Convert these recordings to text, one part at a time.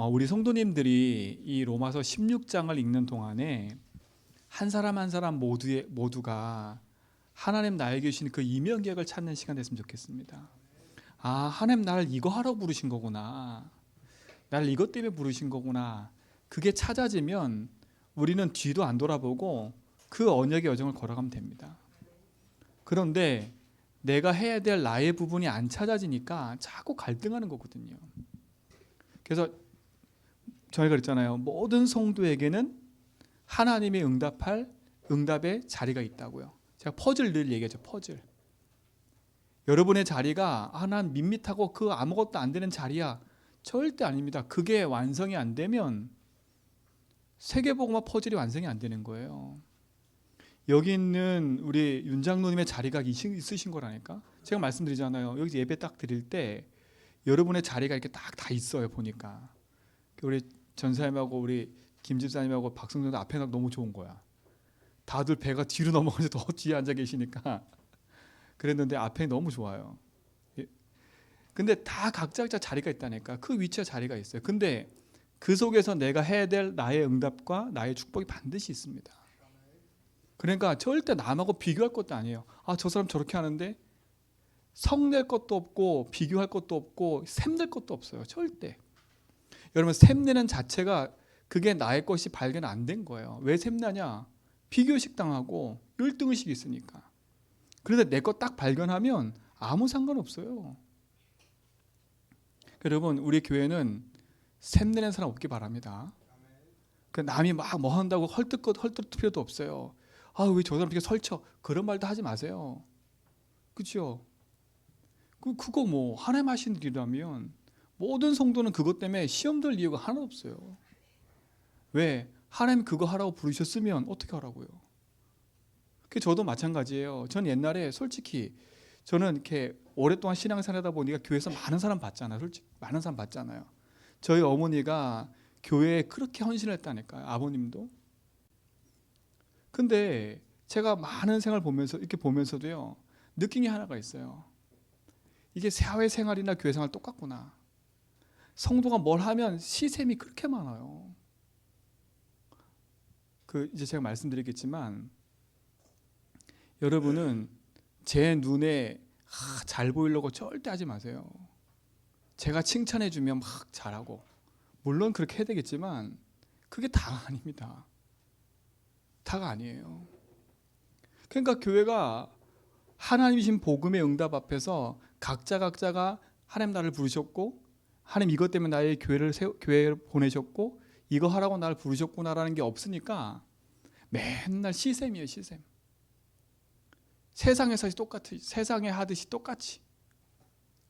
우리 성도님들이 이 로마서 16장을 읽는 동안에 한 사람 한 사람 모두가 하나님 나에게 주신 그 이면계획을 찾는 시간 됐으면 좋겠습니다. 아, 하나님 나를 이거 하라고 부르신 거구나. 나를 이것 때문에 부르신 거구나. 그게 찾아지면 우리는 뒤도 안 돌아보고 그 언약의 여정을 걸어가면 됩니다. 그런데 내가 해야 될 나의 부분이 안 찾아지니까 자꾸 갈등하는 거거든요. 그래서 저희가 그랬잖아요. 모든 성도에게는 하나님이 응답할 응답의 자리가 있다고요. 제가 퍼즐 늘 얘기하죠. 퍼즐. 여러분의 자리가 난 밋밋하고 그 아무것도 안 되는 자리야. 절대 아닙니다. 그게 완성이 안 되면 세계복음화 퍼즐이 완성이 안 되는 거예요. 여기 있는 우리 윤 장로님의 자리가 있으신 거라니까. 제가 말씀드리잖아요. 여기 예배 딱 드릴 때 여러분의 자리가 이렇게 딱 다 있어요. 보니까 우리 전사님하고 우리 김 집사님하고 박성준 앞에 너무 좋은 거야. 다들 배가 뒤로 넘어가서 더 뒤에 앉아 계시니까 그랬는데 앞에 너무 좋아요. 근데 다 각자 자리가 있다니까. 그 위치에 자리가 있어요. 근데 그 속에서 내가 해야 될 나의 응답과 나의 축복이 반드시 있습니다. 그러니까 절대 남하고 비교할 것도 아니에요. 저 사람 저렇게 하는데 성낼 것도 없고 비교할 것도 없고 샘낼 것도 없어요. 절대. 여러분, 샘내는 자체가 그게 나의 것이 발견 안 된 거예요. 왜 샘나냐? 비교의식 당하고 열등의식이 있으니까. 그런데 내 것 딱 발견하면 아무 상관없어요. 여러분, 우리 교회는 샘내는 사람 없기 바랍니다. 남이 막 뭐 한다고 헐뜯을 필요도 없어요. 왜 저 사람 이렇게 설쳐? 그런 말도 하지 마세요. 그렇죠? 그거 뭐 하나님 하신 일이라면 모든 성도는 그것 때문에 시험 들 이유가 하나도 없어요. 왜? 하나님 그거 하라고 부르셨으면 어떻게 하라고요? 저도 마찬가지예요. 전 옛날에 솔직히 저는 이렇게 오랫동안 신앙생활 하다 보니까 교회에서 많은 사람 봤잖아요. 솔직히 많은 사람 봤잖아요. 저희 어머니가 교회에 그렇게 헌신을 했다니까요. 아버님도. 근데 제가 많은 생활 보면서 이렇게 보면서도요, 느낀 게 하나가 있어요. 이게 사회생활이나 교회생활 똑같구나. 성도가 뭘 하면 시샘이 그렇게 많아요. 이제 제가 말씀드리겠지만 여러분은 제 눈에 잘 보이려고 절대 하지 마세요. 제가 칭찬해 주면 막 잘하고, 물론 그렇게 해야 되겠지만 그게 다가 아닙니다. 다가 아니에요. 그러니까 교회가 하나님이신 복음의 응답 앞에서 각자가 하나님 나를 부르셨고, 하나님 이것 때문에 나의 교회를 보내셨고, 이거 하라고 나를 부르셨구나라는 게 없으니까 맨날 시샘이에요. 시샘. 세상에서 똑같이, 세상에 하듯이 똑같이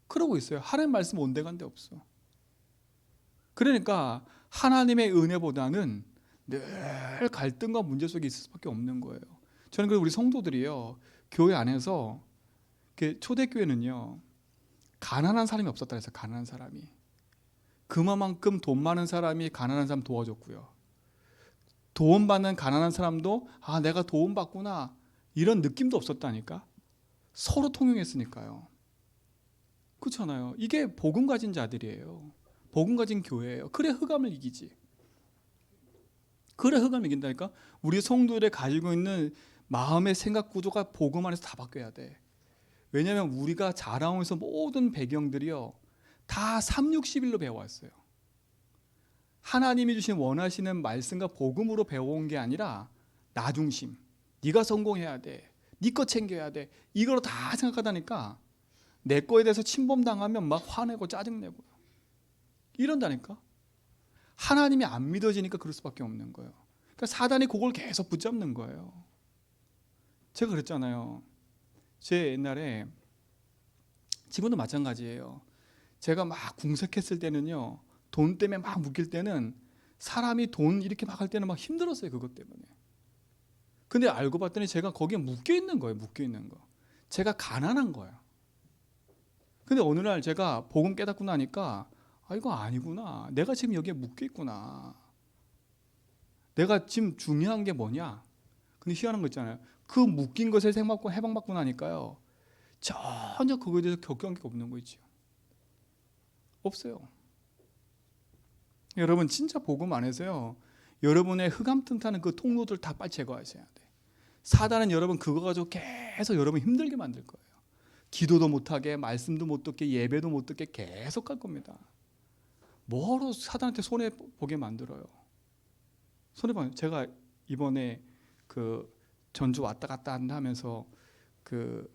그러고 있어요. 하나님 말씀 온데간데 없어. 그러니까 하나님의 은혜보다는 늘 갈등과 문제 속에 있을 수밖에 없는 거예요. 저는 우리 성도들이요, 교회 안에서 초대교회는요, 가난한 사람이 없었다 해서, 가난한 사람이 그만큼 돈 많은 사람이 가난한 사람 도와줬고요, 도움받는 가난한 사람도 내가 도움받구나 이런 느낌도 없었다니까. 서로 통용했으니까요. 그렇잖아요. 이게 복음 가진 자들이에요. 복음 가진 교회예요. 그래 흑암을 이기지. 그래 흑암을 이긴다니까. 우리 성도들이 가지고 있는 마음의 생각 구조가 복음 안에서 다 바뀌어야 돼. 왜냐하면 우리가 자라오면서 모든 배경들이요, 다 360일로 배워왔어요. 하나님이 주신 원하시는 말씀과 복음으로 배워온 게 아니라 나 중심, 네가 성공해야 돼, 네 거 챙겨야 돼, 이거로 다 생각하다니까 내 거에 대해서 침범당하면 막 화내고 짜증내고 이런다니까. 하나님이 안 믿어지니까 그럴 수밖에 없는 거예요. 그러니까 사단이 그걸 계속 붙잡는 거예요. 제가 그랬잖아요. 제 옛날에, 지금도 마찬가지예요. 제가 막 궁색했을 때는요, 돈 때문에 막 묶일 때는, 사람이 돈 이렇게 막 할 때는 막 힘들었어요. 그것 때문에. 근데 알고 봤더니 제가 거기에 묶여 있는 거예요. 묶여 있는 거. 제가 가난한 거예요. 근데 어느 날 제가 복음 깨닫고 나니까 이거 아니구나. 내가 지금 여기에 묶여 있구나. 내가 지금 중요한 게 뭐냐? 근데 희한한 거 있잖아요. 그 묶인 것에 해방받고 나니까요, 전혀 그거에 대해서 걱정할 게 없는 거 있죠. 없어요. 여러분 진짜 복음 안에서요, 여러분의 흑암 틈타는 그 통로들 다 빨리 제거하셔야 돼. 사단은 여러분 그거 가지고 계속 여러분 힘들게 만들 거예요. 기도도 못하게, 말씀도 못 듣게, 예배도 못 듣게 계속 갈 겁니다. 뭐로 사단한테 손해 보게 만들어요. 손해 봐요. 제가 이번에 그 전주 왔다 갔다 한다 하면서 그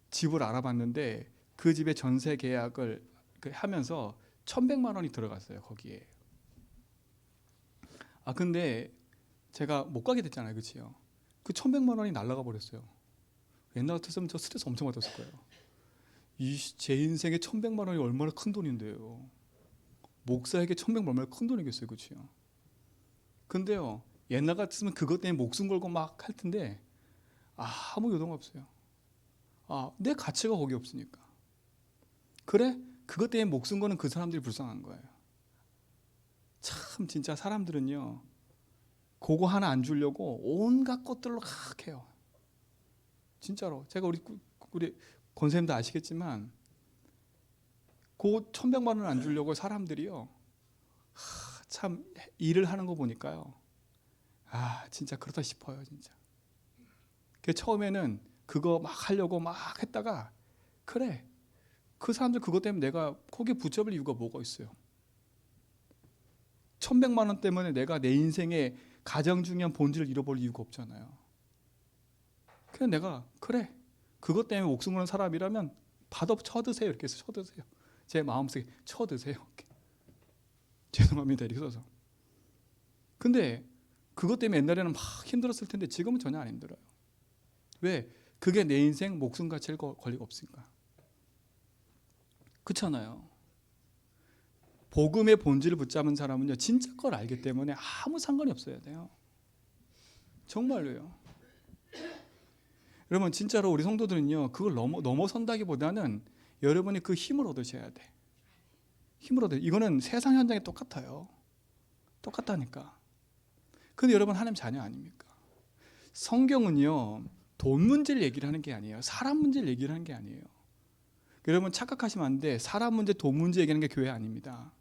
집을 알아봤는데 그 집의 전세 계약을 하면서 1,100만 원이 들어갔어요, 거기에. 근데 제가 못 가게 됐잖아요, 그치요? 그 1,100만 원이 날아가 버렸어요. 옛날 같았으면 저 스트레스 엄청 받았을 거예요. 제 인생에 1,100만 원이 얼마나 큰 돈인데요. 목사에게 1,100만 원 얼마나 큰 돈이겠어요, 그치요? 근데요, 옛날 같았으면 그것 때문에 목숨 걸고 막 할 텐데 아무 요동 없어요. 내 가치가 거기 없으니까. 그래? 그것 때문에 목숨 거는 그 사람들이 불쌍한 거예요. 참 진짜 사람들은요, 그거 하나 안 주려고 온갖 것들로 막 해요. 진짜로. 제가 우리 권사님도 아시겠지만 그 1,100만 원 안 주려고 사람들이요, 참 일을 하는 거 보니까요, 진짜 그렇다 싶어요, 진짜. 처음에는 그거 막 하려고 막 했다가, 그래, 그 사람들 그것 때문에 내가 거기에 붙잡을 이유가 뭐가 있어요? 1,100만 원 때문에 내가 내 인생의 가장 중요한 본질을 잃어버릴 이유가 없잖아요. 그래서 내가 그래, 그것 때문에 목숨 거는 사람이라면 받아 쳐드세요, 이렇게 해서 쳐드세요. 제 마음속에 쳐드세요. 이렇게. 죄송합니다, 이렇게 써서. 근데 그것 때문에 옛날에는 막 힘들었을 텐데 지금은 전혀 안 힘들어요. 왜? 그게 내 인생 목숨 가치를 걸 리가 없으니까. 그렇잖아요. 복음의 본질을 붙잡은 사람은요, 진짜 걸 알기 때문에 아무 상관이 없어야 돼요. 정말로요. 여러분 진짜로 우리 성도들은요, 그걸 넘어선다기보다는 여러분이 그 힘을 얻으셔야 돼. 힘을 얻어요. 이거는 세상 현장에 똑같아요. 똑같다니까. 근데 여러분 하나님 자녀 아닙니까? 성경은요, 돈 문제를 얘기를 하는 게 아니에요. 사람 문제를 얘기를 하는 게 아니에요. 여러분 착각하시면 안 돼. 사람 문제, 돈 문제 얘기하는 게 교회 아닙니다.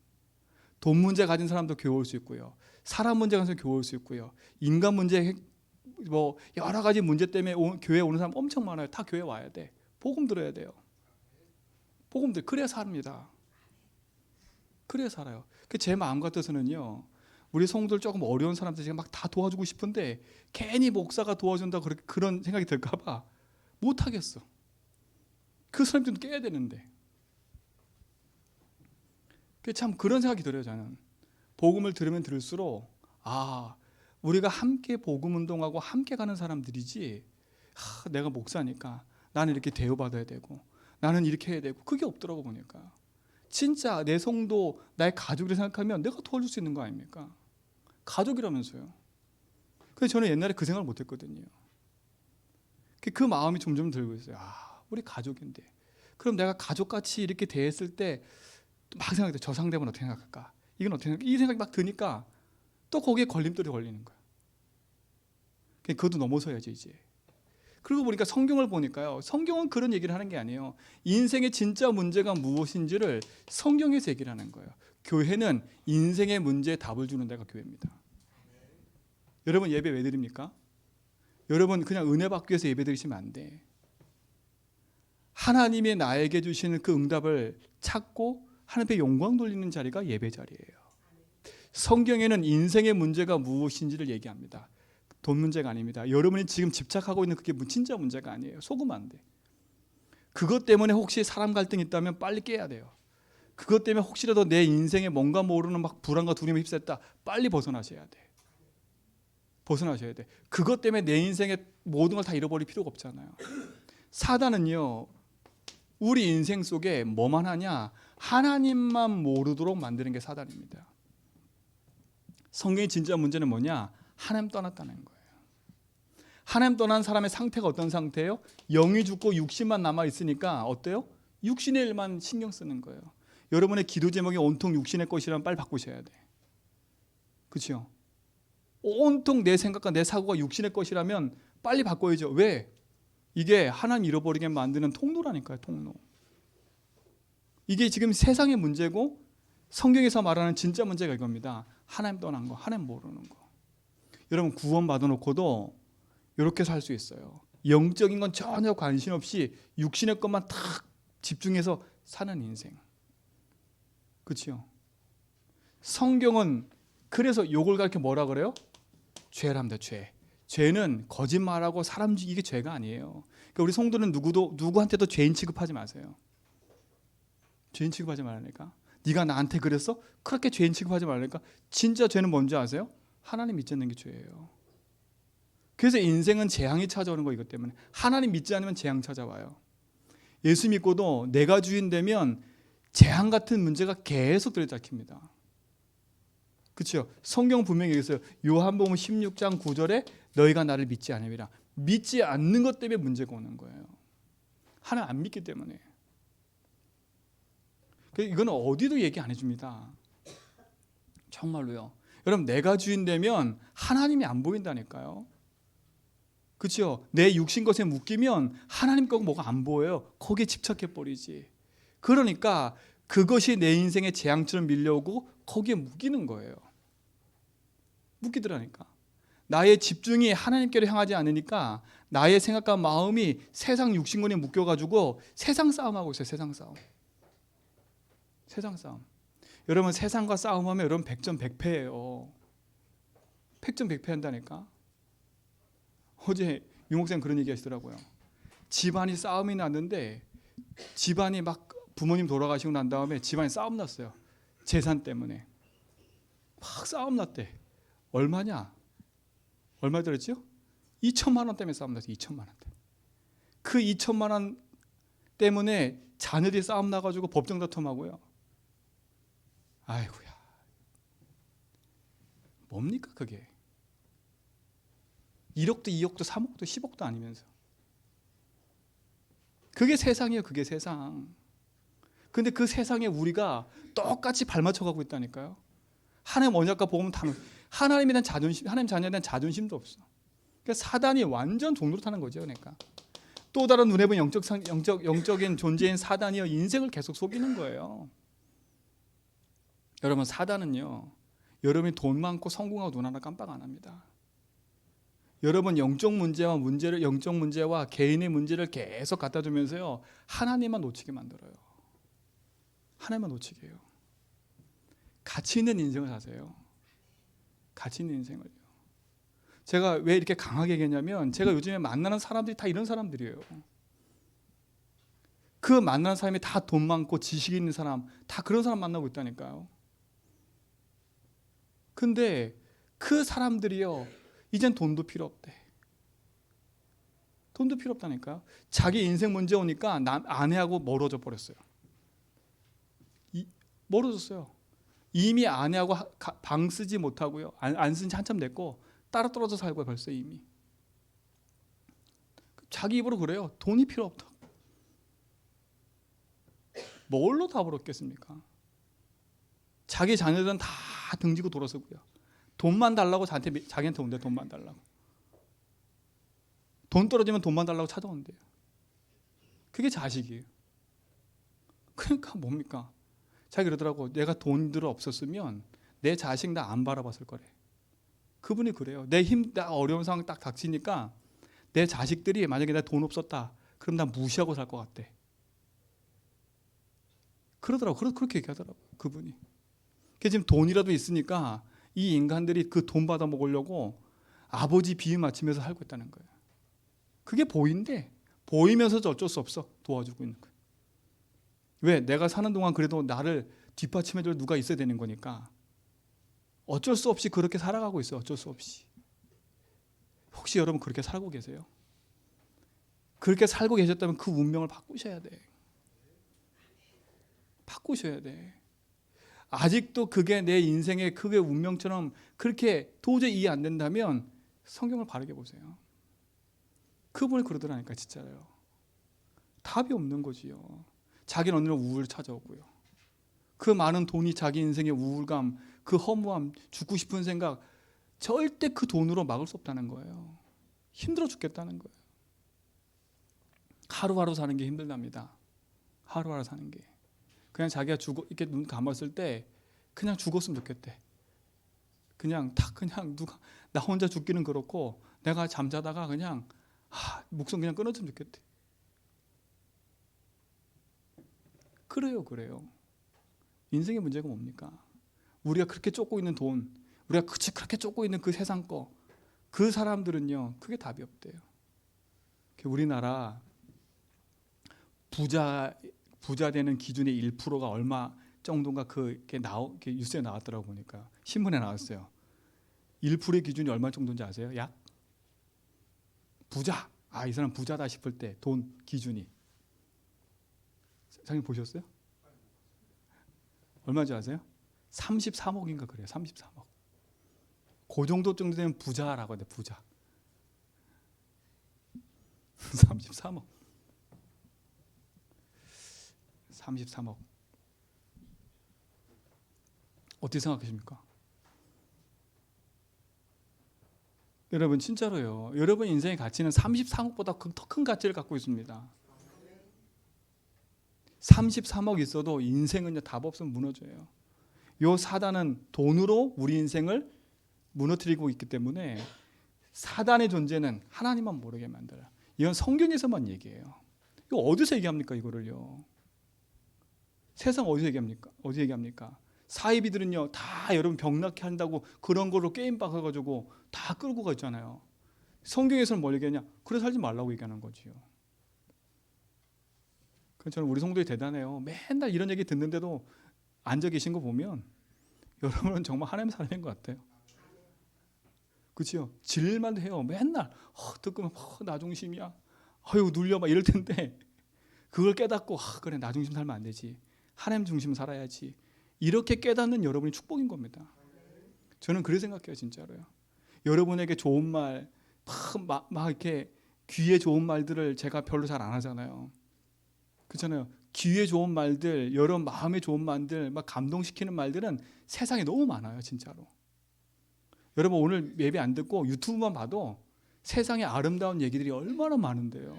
돈 문제 가진 사람도 교회 올 수 있고요, 사람 문제 가진 사람 교회 올 수 있고요, 인간 문제 뭐 여러 가지 문제 때문에 교회 오는 사람 엄청 많아요. 다 교회 와야 돼. 복음 들어야 돼요. 복음 그래야 삽니다. 그래야 살아요. 제 마음 같아서는요, 우리 성도들 조금 어려운 사람들 제가 막 다 도와주고 싶은데 괜히 목사가 도와준다 그런 생각이 들까봐 못 하겠어. 그 사람들은 깨야 되는데. 참 그런 생각이 들어요. 저는 복음을 들으면 들을수록 우리가 함께 복음 운동하고 함께 가는 사람들이지, 내가 목사니까 나는 이렇게 대우받아야 되고 나는 이렇게 해야 되고, 그게 없더라고 보니까. 진짜 내 성도 나의 가족이라 생각하면 내가 도와줄 수 있는 거 아닙니까? 가족이라면서요. 그래서 저는 옛날에 그 생각을 못했거든요. 그 마음이 점점 들고 있어요. 우리 가족인데, 그럼 내가 가족같이 이렇게 대했을 때 막 생각해, 저 상대방은 어떻게 생각할까? 이건 어떻게 생각할까? 이 생각이 막 드니까 또 거기에 걸림돌이 걸리는 거예요. 그것도 넘어서야지 이제. 그러고 보니까 성경을 보니까요, 성경은 그런 얘기를 하는 게 아니에요. 인생의 진짜 문제가 무엇인지를 성경에서 얘기를 하는 거예요. 교회는 인생의 문제에 답을 주는 데가 교회입니다. 여러분 예배 왜 드립니까? 여러분 그냥 은혜 받기 위해서 예배 드리시면 안 돼. 하나님이 나에게 주시는 그 응답을 찾고 하나님께 영광 돌리는 자리가 예배 자리예요. 성경에는 인생의 문제가 무엇인지를 얘기합니다. 돈 문제가 아닙니다. 여러분이 지금 집착하고 있는 그게 진짜 문제가 아니에요. 속으면 안 돼. 그것 때문에 혹시 사람 갈등이 있다면 빨리 깨야 돼요. 그것 때문에 혹시라도 내 인생에 뭔가 모르는 막 불안과 두려움에 휩싸였다, 빨리 벗어나셔야 돼. 벗어나셔야 돼. 그것 때문에 내 인생의 모든 걸 다 잃어버릴 필요가 없잖아요. 사단은요, 우리 인생 속에 뭐만 하냐? 하나님만 모르도록 만드는 게 사단입니다. 성경의 진짜 문제는 뭐냐? 하나님 떠났다는 거예요. 하나님 떠난 사람의 상태가 어떤 상태예요? 영이 죽고 육신만 남아 있으니까 어때요? 육신의 일만 신경 쓰는 거예요. 여러분의 기도 제목이 온통 육신의 것이라면 빨리 바꾸셔야 돼. 그렇죠? 온통 내 생각과 내 사고가 육신의 것이라면 빨리 바꿔야죠. 왜? 이게 하나님 잃어버리게 만드는 통로라니까요. 통로. 이게 지금 세상의 문제고 성경에서 말하는 진짜 문제가 이겁니다. 하나님 떠난 거, 하나님 모르는 거. 여러분 구원 받아놓고도 이렇게 살 수 있어요. 영적인 건 전혀 관심 없이 육신의 것만 탁 집중해서 사는 인생. 그렇죠? 성경은 그래서 욕을 가르쳐 뭐라 그래요? 죄랍니다. 죄. 죄는 거짓말하고 사람 죽이기 죄가 아니에요. 그러니까 우리 성도는 누구한테도 죄인 취급하지 마세요. 죄인 취급하지 말라니까. 네가 나한테 그랬어? 그렇게 죄인 취급하지 말라니까. 진짜 죄는 뭔지 아세요? 하나님 믿지 않는 게 죄예요. 그래서 인생은 재앙이 찾아오는 거 이것 때문에. 하나님 믿지 않으면 재앙 찾아와요. 예수 믿고도 내가 주인 되면 재앙 같은 문제가 계속 들이닥칩니다. 그렇죠? 성경 분명히 얘기했어요. 요한복음 16장 9절에 너희가 나를 믿지 않음이라. 믿지 않는 것 때문에 문제가 오는 거예요. 하나님 안 믿기 때문에. 이거는 어디도 얘기 안 해줍니다. 정말로요. 여러분 내가 주인 되면 하나님이 안 보인다니까요. 그렇죠? 내 육신 것에 묶이면 하나님 거고 뭐가 안 보여요. 거기에 집착해 버리지. 그러니까 그것이 내 인생의 재앙처럼 밀려오고 거기에 묶이는 거예요. 묶이더라니까. 나의 집중이 하나님께로 향하지 않으니까 나의 생각과 마음이 세상 육신권에 묶여가지고 세상 싸움하고 있어요. 세상 싸움. 세상 싸움. 여러분 세상과 싸움하면 여러분 100점 100패예요. 100점 100패 한다니까. 어제 유 목사님 그런 얘기 하시더라고요. 집안이 싸움이 났는데 집안이 막 부모님 돌아가시고 난 다음에 집안이 싸움 났어요. 재산 때문에. 막 싸움 났대. 얼마냐? 얼마 들었죠? 2천만 원 때문에 싸움 났어요. 2천만 원 때문에. 그 2천만 원 때문에 자녀들이 싸움 나가지고 법정 다툼하고요. 아이고야. 뭡니까 그게? 1억도 2억도 3억도 10억도 아니면서. 그게 세상이에요. 그게 세상. 근데 그 세상에 우리가 똑같이 발맞춰가고 있다니까요. 하나님 언약과 복음은 다 하나님에 대한 자존심, 하나님 자녀에 대한 자존심도 없어. 그러니까 사단이 완전 종로를 타는 거죠. 그러니까 또 다른 눈에 보이는 영적인 존재인 사단이요 인생을 계속 속이는 거예요. 여러분 사단은요 여러분이 돈 많고 성공하고 눈 하나 깜빡 안 합니다. 여러분 영적 문제와 개인의 문제를 계속 갖다 주면서요 하나님만 놓치게 만들어요. 하나님만 놓치게 해요. 가치 있는 인생을 사세요. 가치 있는 인생을요. 제가 왜 이렇게 강하게 얘기했냐면 제가 요즘에 만나는 사람들이 다 이런 사람들이에요. 그 만나는 사람이 다 돈 많고 지식 있는 사람 다 그런 사람 만나고 있다니까요. 근데 그 사람들이요 이젠 돈도 필요 없대. 돈도 필요 없다니까요. 자기 인생 문제 오니까 아내하고 멀어져 버렸어요. 멀어졌어요. 이미 아내하고 방 쓰지 못하고요. 안 쓴 지 한참 됐고 따로 떨어져 살고요. 벌써 이미. 자기 입으로 그래요. 돈이 필요 없다고. 뭘로 다 벌었겠습니까? 자기 자녀들은 다 등지고 돌아서고요. 돈만 달라고 자기한테 온대요. 돈만 달라고. 돈 떨어지면 돈만 달라고 찾아온대요. 그게 자식이에요. 그러니까 뭡니까? 자기 그러더라고. 내가 돈들 없었으면 내 자식 나 안 바라봤을 거래. 그분이 그래요. 나 어려운 상황 딱 닥치니까 내 자식들이 만약에 내 돈 없었다. 그럼 나 무시하고 살 것 같대. 그러더라고. 그렇게 얘기하더라고. 그분이. 지금 돈이라도 있으니까 이 인간들이 그 돈 받아 먹으려고 아버지 비유 맞추면서 살고 있다는 거예요. 그게 보인대. 보이면서도 어쩔 수 없어. 도와주고 있는 거예요. 왜? 내가 사는 동안 그래도 나를 뒷받침해줄 누가 있어야 되는 거니까 어쩔 수 없이 그렇게 살아가고 있어요. 어쩔 수 없이. 혹시 여러분 그렇게 살고 계세요? 그렇게 살고 계셨다면 그 운명을 바꾸셔야 돼. 바꾸셔야 돼. 아직도 그게 내 인생의 그게 운명처럼 그렇게 도저히 이해 안 된다면 성경을 바르게 보세요. 그분이 그러더라니까 진짜요. 답이 없는 거지요. 자기는 어느 날 우울 찾아오고요. 그 많은 돈이 자기 인생의 우울감, 그 허무함, 죽고 싶은 생각 절대 그 돈으로 막을 수 없다는 거예요. 힘들어 죽겠다는 거예요. 하루하루 사는 게 힘들답니다. 하루하루 사는 게. 그냥 자기가 죽어 이렇게 눈 감았을 때 그냥 죽었으면 좋겠대. 그냥 딱 그냥 누가 나 혼자 죽기는 그렇고 내가 잠자다가 그냥 목숨 그냥 끊어졌으면 좋겠대. 그래요. 인생의 문제가 뭡니까? 우리가 그렇게 쫓고 있는 돈, 우리가 그렇게 쫓고 있는 그 세상 거, 그 사람들은요, 그게 답이 없대요. 우리나라 부자 되는 기준의 1%가 얼마 정도인가 그게 뉴스에 나왔더라고 보니까 신문에 나왔어요. 1%의 기준이 얼마 정도인지 아세요? 약 부자, 이 사람 부자다 싶을 때 돈 기준이 사장님 보셨어요? 얼마인지 아세요? 33억인가 그래요. 33억. 그 정도 되면 부자라고 해요. 부자. 33억. 33억. 어떻게 생각하십니까? 여러분 진짜로요. 여러분 인생의 가치는 33억보다 더 큰 가치를 갖고 있습니다. 33억 있어도 인생은요 답 없으면 무너져요. 요 사단은 돈으로 우리 인생을 무너뜨리고 있기 때문에 사단의 존재는 하나님만 모르게 만들어요. 이건 성경에서만 얘기해요. 이거 어디서 얘기합니까 이거를요? 세상 어디서 얘기합니까? 어디 얘기합니까? 사이비들은요 다 여러분 병나게 한다고 그런 거로 게임 박아가지고 다 끌고 가잖아요. 성경에서는 뭘 얘기하냐? 그래 살지 말라고 얘기하는 거지요. 그래서 저는 우리 성도들이 대단해요. 맨날 이런 얘기 듣는데도 앉아 계신 거 보면 여러분은 정말 하나님의 사람인 것 같아요. 그렇죠? 질만 해요. 맨날 듣고 나 중심이야. 아유 눌려 막 이럴 텐데 그걸 깨닫고 그래 나 중심 살면 안 되지. 하나님 중심 살아야지. 이렇게 깨닫는 여러분이 축복인 겁니다. 저는 그렇게 생각해요, 진짜로요. 여러분에게 좋은 말, 막 이렇게 귀에 좋은 말들을 제가 별로 잘 안 하잖아요. 그렇잖아요. 귀에 좋은 말들, 여러분 마음에 좋은 말들, 막 감동시키는 말들은 세상에 너무 많아요, 진짜로. 여러분 오늘 예배 안 듣고 유튜브만 봐도 세상에 아름다운 얘기들이 얼마나 많은데요.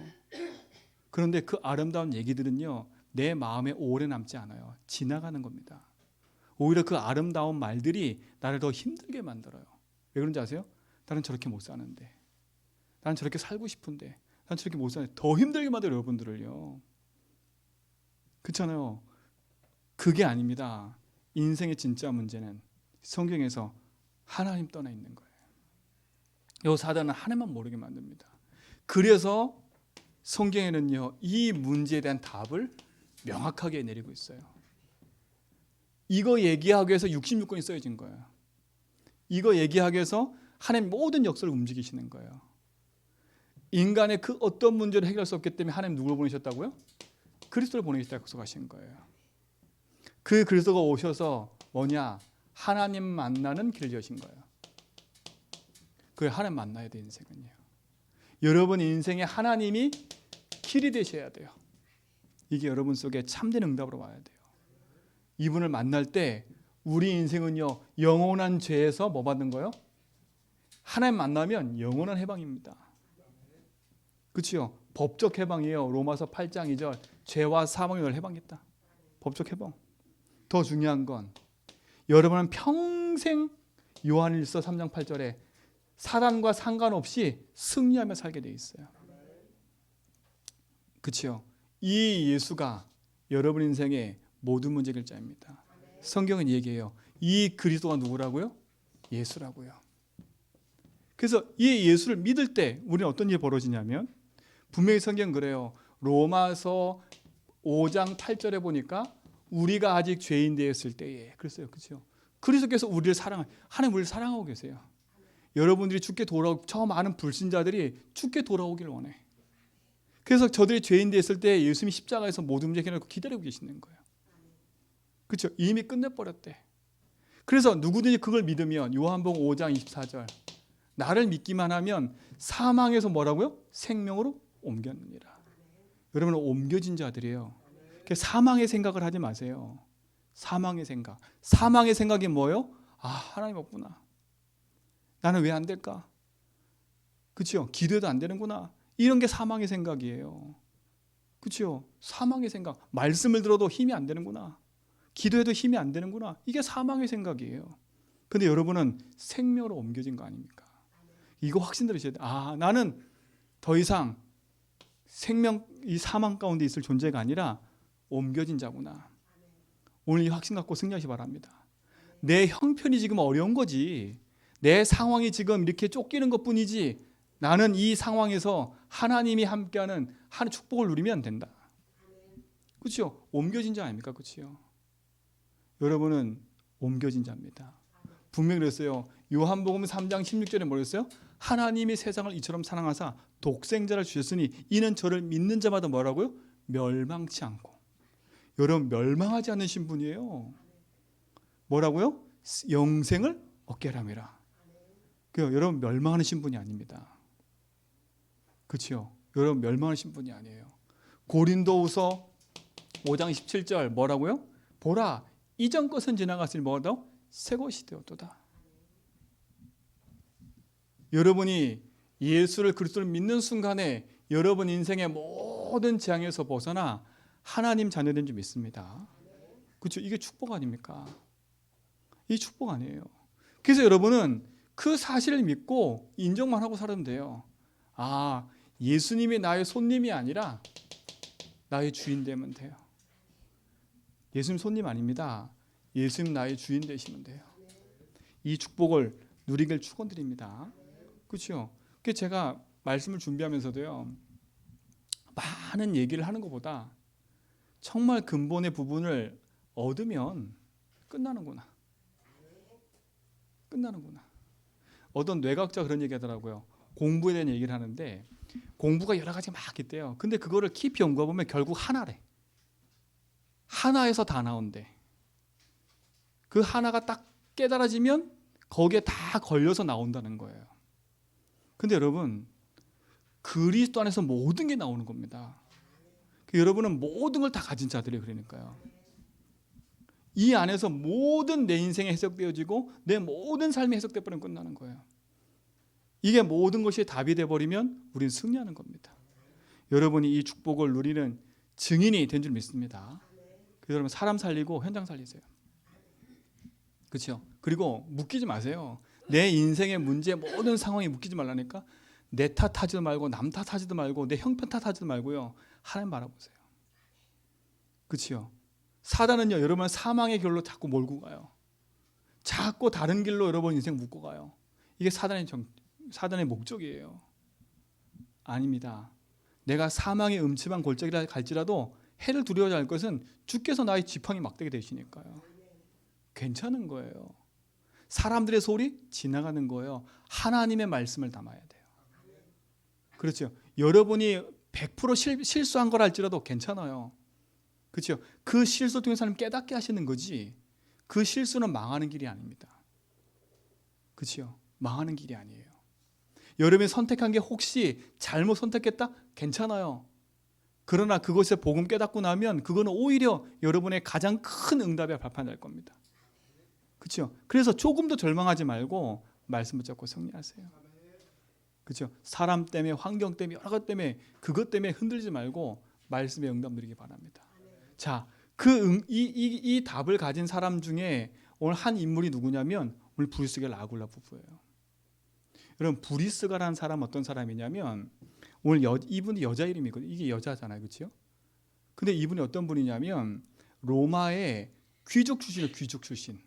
그런데 그 아름다운 얘기들은요, 내 마음에 오래 남지 않아요. 지나가는 겁니다. 오히려 그 아름다운 말들이 나를 더 힘들게 만들어요. 왜 그런지 아세요? 나는 저렇게 못 사는데, 나는 저렇게 살고 싶은데, 나는 저렇게 못 사는데 더 힘들게 만들어요, 여러분들을요. 그렇잖아요. 그게 아닙니다. 인생의 진짜 문제는 성경에서 하나님 떠나 있는 거예요. 이 사단은 하나님만 모르게 만듭니다. 그래서 성경에는요 이 문제에 대한 답을 명확하게 내리고 있어요. 이거 얘기하기 위해서 66권이 써진 거예요. 이거 얘기하기 위해서 하나님 모든 역사를 움직이시는 거예요. 인간의 그 어떤 문제를 해결할 수 없기 때문에 하나님 누구를 보내셨다고요? 그리스도를 보내셨다고 약속하신 거예요. 그 그리스도가 오셔서 뭐냐? 하나님 만나는 길을 여신 거예요. 그 하나님 만나야 돼 인생은요. 여러분 인생에 하나님이 길이 되셔야 돼요. 이게 여러분 속에 참된 응답으로 와야 돼요. 이분을 만날 때 우리 인생은요 영원한 죄에서 뭐 받는 거예요? 하나님 만나면 영원한 해방입니다. 그렇죠? 법적 해방이에요. 로마서 8장 2절 죄와 사망의 널 해방했다. 법적 해방. 더 중요한 건 여러분은 평생 요한일서 3장 8절에 사단과 상관없이 승리하며 살게 돼 있어요. 그렇죠? 이 예수가 여러분 인생의 모든 문제 결자입니다. 성경은 얘기해요. 이 그리스도가 누구라고요? 예수라고요. 그래서 이 예수를 믿을 때 우리는 어떤 일이 벌어지냐면 분명히 성경은 그래요. 로마서 5장 8절에 보니까 우리가 아직 죄인 되었을 때에 그랬어요. 그렇죠? 그리스도께서 우리를 하나님 우리를 사랑하고 계세요. 여러분들이 죽게 돌아오고 저 많은 불신자들이 죽게 돌아오길 원해. 그래서 저들이 죄인 되었을 때 예수님이 십자가에서 모든 문제 해결하고 기다리고 계시는 거예요. 그렇죠? 이미 끝내버렸대. 그래서 누구든지 그걸 믿으면 요한복음 5장 24절 나를 믿기만 하면 사망에서 뭐라고요? 생명으로 옮겼느니라. 여러분은 옮겨진 자들이에요. 사망의 생각을 하지 마세요. 사망의 생각. 사망의 생각이 뭐예요? 하나님 없구나. 나는 왜 안 될까? 그렇죠? 기도해도 안 되는구나. 이런 게 사망의 생각이에요. 그렇죠? 사망의 생각. 말씀을 들어도 힘이 안 되는구나. 기도해도 힘이 안 되는구나. 이게 사망의 생각이에요. 근데 여러분은 생명으로 옮겨진 거 아닙니까? 이거 확신 들으셔야 돼요. 아, 나는 더 이상 이 사망 가운데 있을 존재가 아니라 옮겨진 자구나. 오늘 이 확신 갖고 승리하시 바랍니다. 내 형편이 지금 어려운 거지, 내 상황이 지금 이렇게 쫓기는 것뿐이지, 나는 이 상황에서 하나님이 함께하는 한 축복을 누리면 된다. 그렇죠? 옮겨진 자 아닙니까? 그렇죠? 여러분은 옮겨진 자입니다. 분명히 그랬어요. 요한복음 3장 16절에 뭐랬어요? 하나님이 세상을 이처럼 사랑하사 독생자를 주셨으니 이는 저를 믿는 자마다 뭐라고요? 멸망치 않고. 여러분 멸망하지 않는 신분이에요. 뭐라고요? 영생을 얻게 하람이라. 여러분 멸망하는 신분이 아닙니다. 그렇죠? 여러분 멸망하는 신분이 아니에요. 고린도후서 5장 17절 뭐라고요? 보라 이전 것은 지나갔으니 뭐라고? 새 것이 되었도다. 여러분이 예수를 그리스도를 믿는 순간에 여러분 인생의 모든 재앙에서 벗어나 하나님 자녀된 줄 믿습니다. 그렇죠? 이게 축복 아닙니까? 이 축복 아니에요. 그래서 여러분은 그 사실을 믿고 인정만 하고 살면 돼요. 아, 예수님이 나의 손님이 아니라 나의 주인 되면 돼요. 예수님 손님 아닙니다. 예수님 나의 주인 되시면 돼요. 이 축복을 누리길 축원드립니다. 그렇죠? 그래서 제가 말씀을 준비하면서도요, 많은 얘기를 하는 것보다 정말 근본의 부분을 얻으면 끝나는구나. 어떤 뇌과학자 그런 얘기 하더라고요. 공부에 대한 얘기를 하는데 공부가 여러 가지 막 있대요. 근데 그거를 깊이 연구해 보면 결국 하나래. 하나에서 다 나온대. 그 하나가 딱 깨달아지면 거기에 다 걸려서 나온다는 거예요. 근데 여러분 그리스도 안에서 모든 게 나오는 겁니다. 여러분은 모든 걸 다 가진 자들이에요. 그러니까요. 이 안에서 모든 내 인생이 해석되어지고 내 모든 삶이 해석돼 버리면 끝나는 거예요. 이게 모든 것이 답이 돼버리면 우리는 승리하는 겁니다. 여러분이 이 축복을 누리는 증인이 된 줄 믿습니다. 그래서 여러분 사람 살리고 현장 살리세요. 그렇죠? 그리고 묶이지 마세요. 내 인생의 문제 모든 상황에 묶이지 말라니까. 내 탓하지도 말고 남 탓하지도 말고 내 형편 탓하지도 말고요. 하나님 바라보세요. 그렇죠? 사단은요, 여러분 사망의 길로 자꾸 몰고 가요. 자꾸 다른 길로 여러분 인생 묶고 가요. 이게 사단의 목적이에요. 아닙니다. 내가 사망의 음침한 골짜기를 갈지라도 해를 두려워하지 않을 것은 주께서 나의 지팡이 막대기 되시니까요. 괜찮은 거예요. 사람들의 소리 지나가는 거예요. 하나님의 말씀을 담아야 돼요. 그렇죠? 여러분이 100% 실수한 걸 할지라도 괜찮아요. 그렇죠? 그 실수 통해서 하나님 깨닫게 하시는 거지 그 실수는 망하는 길이 아닙니다. 그렇죠? 망하는 길이 아니에요. 여러분이 선택한 게 혹시 잘못 선택했다? 괜찮아요. 그러나 그것에 복음 깨닫고 나면 그거는 오히려 여러분의 가장 큰 응답의 발판이 될 겁니다. 그렇죠? 그래서 조금도 절망하지 말고 말씀 붙잡고 승리하세요. 그렇죠? 사람 때문에 환경 때문에 여러 것 때문에 그것 때문에 흔들지 말고 말씀의 응답 누리기 바랍니다. 자, 이 답을 가진 사람 중에 오늘 한 인물이 누구냐면 오늘 브루스가 라굴라 부부예요. 여러분 브리스가라는 사람 어떤 사람이냐면 오늘 이분이 여자 이름이거든요. 이게 여자잖아요, 그렇죠? 근데 이분이 어떤 분이냐면 로마의 귀족 출신이에요. 귀족 출신.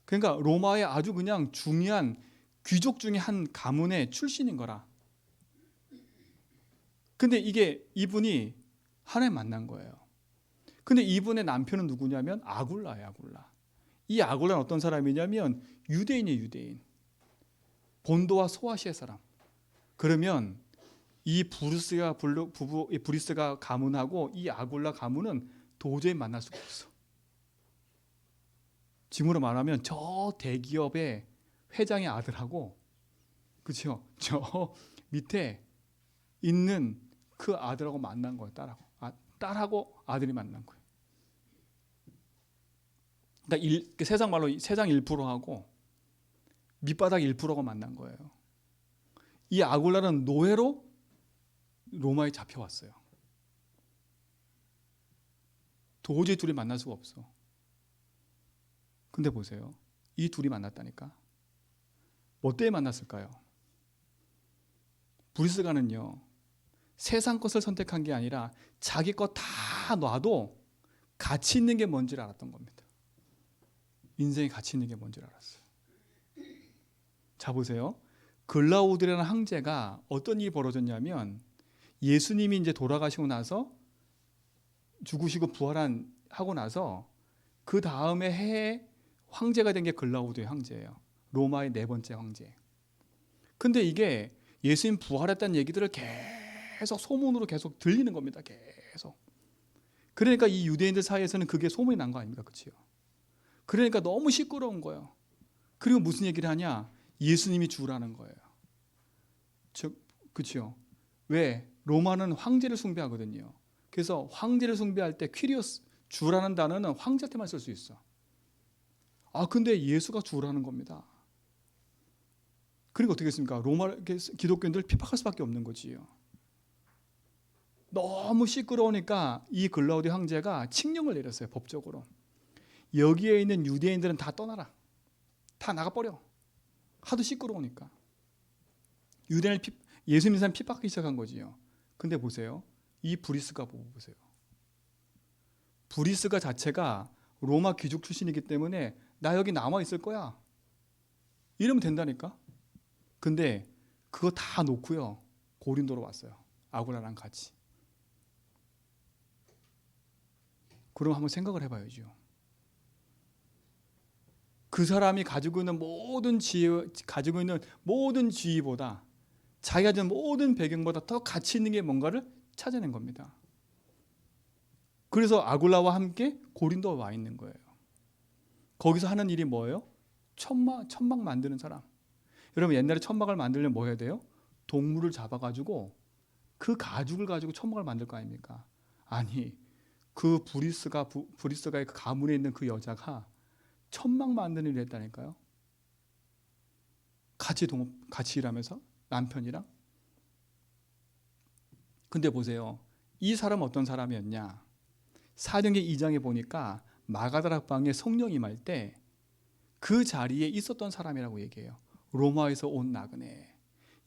그러니까 로마의 아주 그냥 중요한 귀족 중에 한 가문의 출신인 거라. 근데 이분이 하나님 만난 거예요. 근데 이분의 남편은 누구냐면 아굴라예요. 아굴라. 이 아굴라는 어떤 사람이냐면 유대인이에요. 유대인. 본도와 소아시아 사람. 그러면 이 브리스가 가문하고 이 아굴라 가문은 도저히 만날 수가 없어. 지금으로 말하면 저 대기업의 회장의 아들하고, 그렇죠? 저 밑에 있는 그 아들하고 만난 거예요. 딸하고 아들이 만난 거예요. 그러니까 세상 말로 세상 1%하고 밑바닥 1%가 만난 거예요. 이 아굴라는 노예로 로마에 잡혀왔어요. 도저히 둘이 만날 수가 없어. 근데 보세요. 이 둘이 만났다니까. 뭐 때문에 만났을까요? 브리스가는요, 세상 것을 선택한 게 아니라 자기 것 다 놔도 가치 있는 게 뭔지를 알았던 겁니다. 인생에 가치 있는 게 뭔지를 알았어요. 자, 보세요. 글라우디라는 황제가 어떤 일이 벌어졌냐면, 예수님이 이제 돌아가시고 나서 죽으시고 부활하고 나서 그 다음에 해에 황제가 된 게 글라우디오 황제예요. 로마의 네 번째 황제. 근데 이게 예수님 부활했다는 얘기들을 계속 소문으로 계속 들리는 겁니다. 계속. 그러니까 이 유대인들 사이에서는 그게 소문이 난 거 아닙니까? 그렇죠? 그러니까 너무 시끄러운 거예요. 그리고 무슨 얘기를 하냐? 예수님이 주라는 거예요. 그렇죠? 왜? 로마는 황제를 숭배하거든요. 그래서 황제를 숭배할 때 퀴리오스, 주라는 단어는 황제한테만 쓸 수 있어. 근데 예수가 주라는 겁니다. 그리고 어떻게 했습니까? 로마 기독교인들 핍박할 수밖에 없는 거지요. 너무 시끄러우니까 이 글라우디 황제가 칙령을 내렸어요. 법적으로. 여기에 있는 유대인들은 다 떠나라. 다 나가버려. 하도 시끄러우니까. 유대인을 예수님 사람 핍박하기 시작한 거지요. 근데 보세요. 이 브리스가 보세요. 브리스가 자체가 로마 귀족 출신이기 때문에 나 여기 남아 있을 거야. 이러면 된다니까. 근데 그거 다 놓고요. 고린도로 왔어요. 아굴라랑 같이. 그럼 한번 생각을 해봐야죠. 그 사람이 가지고 있는 모든 지위보다 자기가 가진 모든 배경보다 더 가치 있는 게 뭔가를 찾아낸 겁니다. 그래서 아굴라와 함께 고린도에 와 있는 거예요. 거기서 하는 일이 뭐예요? 천막 만드는 사람. 여러분 옛날에 천막을 만들려면 뭐 해야 돼요? 동물을 잡아가지고 그 가죽을 가지고 천막을 만들 거 아닙니까? 아니 그 브리스가의 그 가문에 있는 그 여자가 천막 만드는 일을 했다니까요. 같이 일하면서 남편이랑. 근데 보세요. 이 사람은 어떤 사람이었냐? 사도행전 2장에 보니까 마가다락방에 성령이 임할 때 그 자리에 있었던 사람이라고 얘기해요. 로마에서 온 나그네.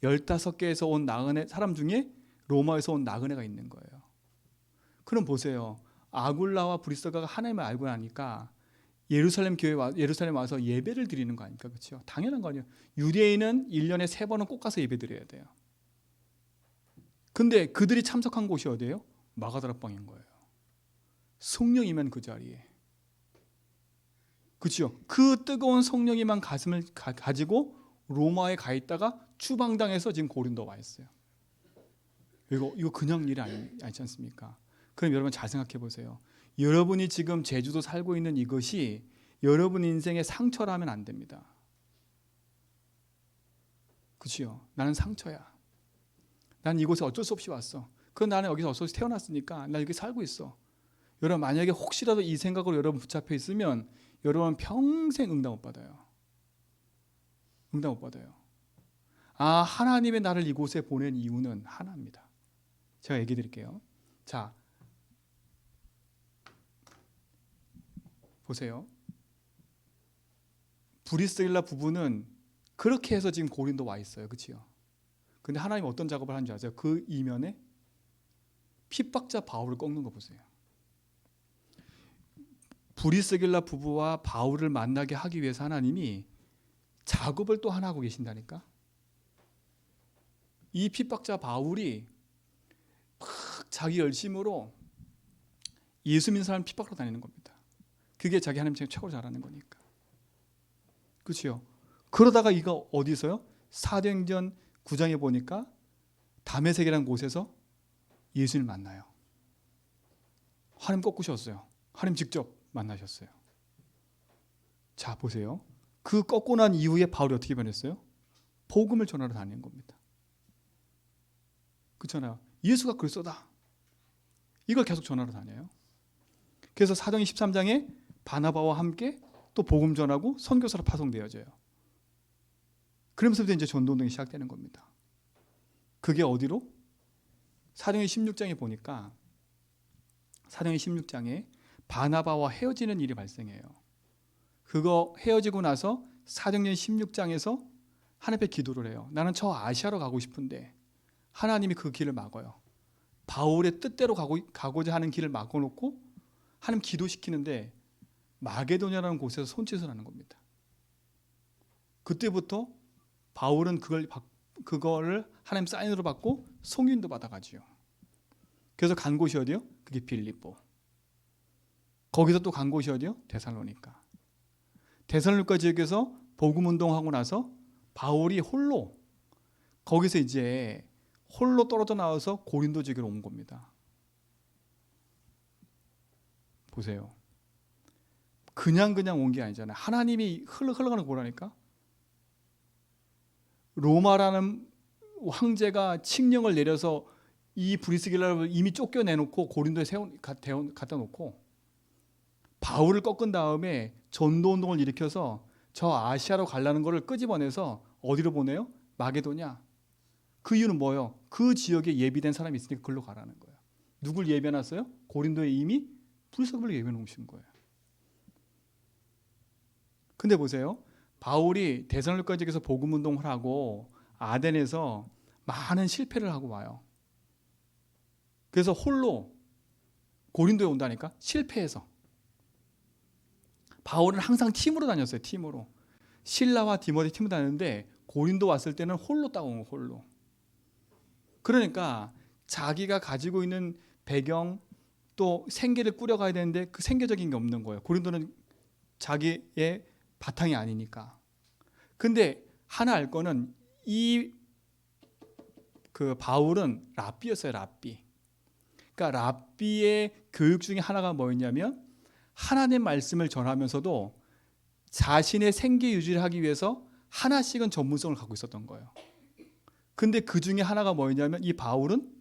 15개에서 온 나그네 사람 중에 로마에서 온 나그네가 있는 거예요. 그럼 보세요. 아굴라와 브리스가가 하나님을 알고 나니까 예루살렘에 와서 예배를 드리는 거 아닙니까? 그렇죠? 당연한 거 아니에요. 유대인은 1년에 3번은 꼭 가서 예배 드려야 돼요. 근데 그들이 참석한 곳이 어디예요? 마가다락방인 거예요. 성령이면 그 자리에. 그렇죠? 그 뜨거운 성령이만 가슴을 가지고 로마에 가 있다가 추방당해서 지금 고린도 와 있어요. 이거 그냥 일이 아니지 않습니까? 그럼 여러분 잘 생각해 보세요. 여러분이 지금 제주도 살고 있는 이것이 여러분 인생의 상처라면 안 됩니다. 그렇죠? 나는 상처야. 난 이곳에 어쩔 수 없이 왔어. 나는 여기서 어쩔 수 없이 태어났으니까 나 여기 살고 있어. 여러분 만약에 혹시라도 이 생각으로 여러분 붙잡혀 있으면 여러분 평생 응답 못 받아요. 응답 못 받아요. 하나님의 나를 이곳에 보낸 이유는 하나입니다. 제가 얘기해 드릴게요. 자, 보세요. 브리스길라 부부는 그렇게 해서 지금 고린도 와 있어요. 그렇죠? 근데 하나님 어떤 작업을 하는지 아세요? 그 이면에 핍박자 바울을 꺾는 거 보세요. 브리스길라 부부와 바울을 만나게 하기 위해서 하나님이 작업을 또 하나 하고 계신다니까. 이 핍박자 바울이 막 자기 열심으로 예수 믿는 사람 핍박으로 다니는 겁니다. 그게 자기 하나님 최고로 잘하는 거니까. 그렇죠? 그러다가 이거 어디서요? 사도행전 9장에 보니까 다메섹이라는 곳에서 예수님을 만나요. 하나님 꺾으셨어요. 하나님 직접 만나셨어요. 자, 보세요. 그 꺾고 난 이후에 바울이 어떻게 변했어요? 복음을 전하러 다니는 겁니다. 그렇잖아요. 예수가 그리스도다. 이걸 계속 전하러 다녀요. 그래서 사도행전 13장에 바나바와 함께 또 복음 전하고 선교사로 파송되어져요. 그러면서부터 이제 전도운동이 시작되는 겁니다. 그게 어디로? 사도행전 16장에 보니까 사도행전 16장에 바나바와 헤어지는 일이 발생해요. 그거 헤어지고 나서 사도행전 16장에서 하나님 앞에 기도를 해요. 나는 저 아시아로 가고 싶은데 하나님이 그 길을 막아요. 바울의 뜻대로 가고자 하는 길을 막아놓고 하나님 기도시키는데 마게도냐라는 곳에서 손짓을 하는 겁니다. 그때부터 바울은 그거를 하나님 사인으로 받고 송인도 받아가지요. 그래서 간 곳이 어디요? 그게 빌립보. 거기서 또 간 곳이 어디요? 데살로니가. 데살로니가 지역에서 복음 운동하고 나서 바울이 홀로 거기서 이제 홀로 떨어져 나와서 고린도 지역으로 온 겁니다. 보세요. 그냥 온 게 아니잖아요. 하나님이 흘러가는 거 보라니까. 로마라는 황제가 칙령을 내려서 이 브리스길라를 이미 쫓겨내놓고 고린도에 갖다 놓고 바울을 꺾은 다음에 전도운동을 일으켜서 저 아시아로 가려는 거를 끄집어내서 어디로 보내요? 마게도냐. 그 이유는 뭐예요? 그 지역에 예비된 사람이 있으니까 그걸로 가라는 거예요. 누굴 예비해놨어요? 고린도에 이미 브리스길라를 예비해놓으신 거예요. 근데 보세요. 바울이 데살로니가 지역에서 복음 운동을 하고 아덴에서 많은 실패를 하고 와요. 그래서 홀로 고린도에 온다니까. 실패해서. 바울은 항상 팀으로 다녔어요. 팀으로. 실라와 디모데 팀으로 다녔는데 고린도 왔을 때는 홀로 따온 거, 홀로. 그러니까 자기가 가지고 있는 배경 또 생계를 꾸려가야 되는데 그 생계적인 게 없는 거예요. 고린도는 자기의 바탕이 아니니까. 근데 하나 알 거는 그 바울은 랍비였어요. 랍비. 그러니까 랍비의 교육 중에 하나가 뭐였냐면 하나님의 말씀을 전하면서도 자신의 생계 유지를 하기 위해서 하나씩은 전문성을 갖고 있었던 거예요. 근데 그 중에 하나가 뭐였냐면 이 바울은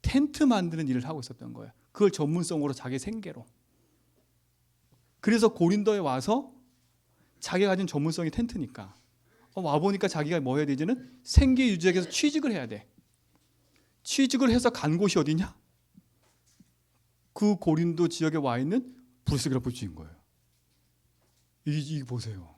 텐트 만드는 일을 하고 있었던 거예요. 그걸 전문성으로 자기 생계로. 그래서 고린도에 와서 자기가 가진 전문성이 텐트니까 와보니까 자기가 뭐 해야 되지는 생계 유지하기 위해서 취직을 해야 돼. 취직을 해서 간 곳이 어디냐? 그 고린도 지역에 와 있는 브리스길라 부지인 거예요. 이게 보세요.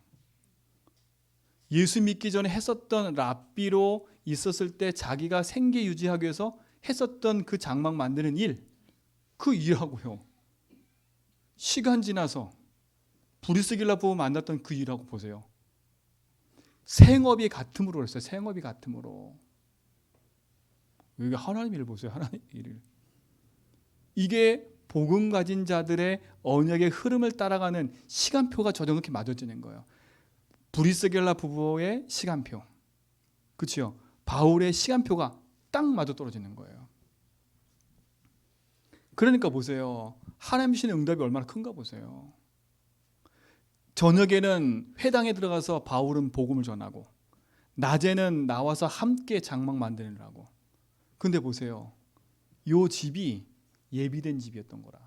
예수 믿기 전에 했었던 랍비로 있었을 때 자기가 생계 유지하기 위해서 했었던 그 장막 만드는 일, 그 일하고요. 시간 지나서 브리스길라 부부 만났던 그 일하고 보세요. 생업이 같음으로 그랬어요. 생업이 같음으로. 여기 하나님 일을 보세요. 하나님 일을. 이게 복음 가진 자들의 언약의 흐름을 따라가는 시간표가 저렇게 맞아지는 거예요. 브리스길라 부부의 시간표. 그렇죠? 바울의 시간표가 딱 맞아 떨어지는 거예요. 그러니까 보세요. 하나님 주시는 응답이 얼마나 큰가 보세요. 저녁에는 회당에 들어가서 바울은 복음을 전하고 낮에는 나와서 함께 장막 만드느라고. 근데 보세요. 요 집이 예비된 집이었던 거라.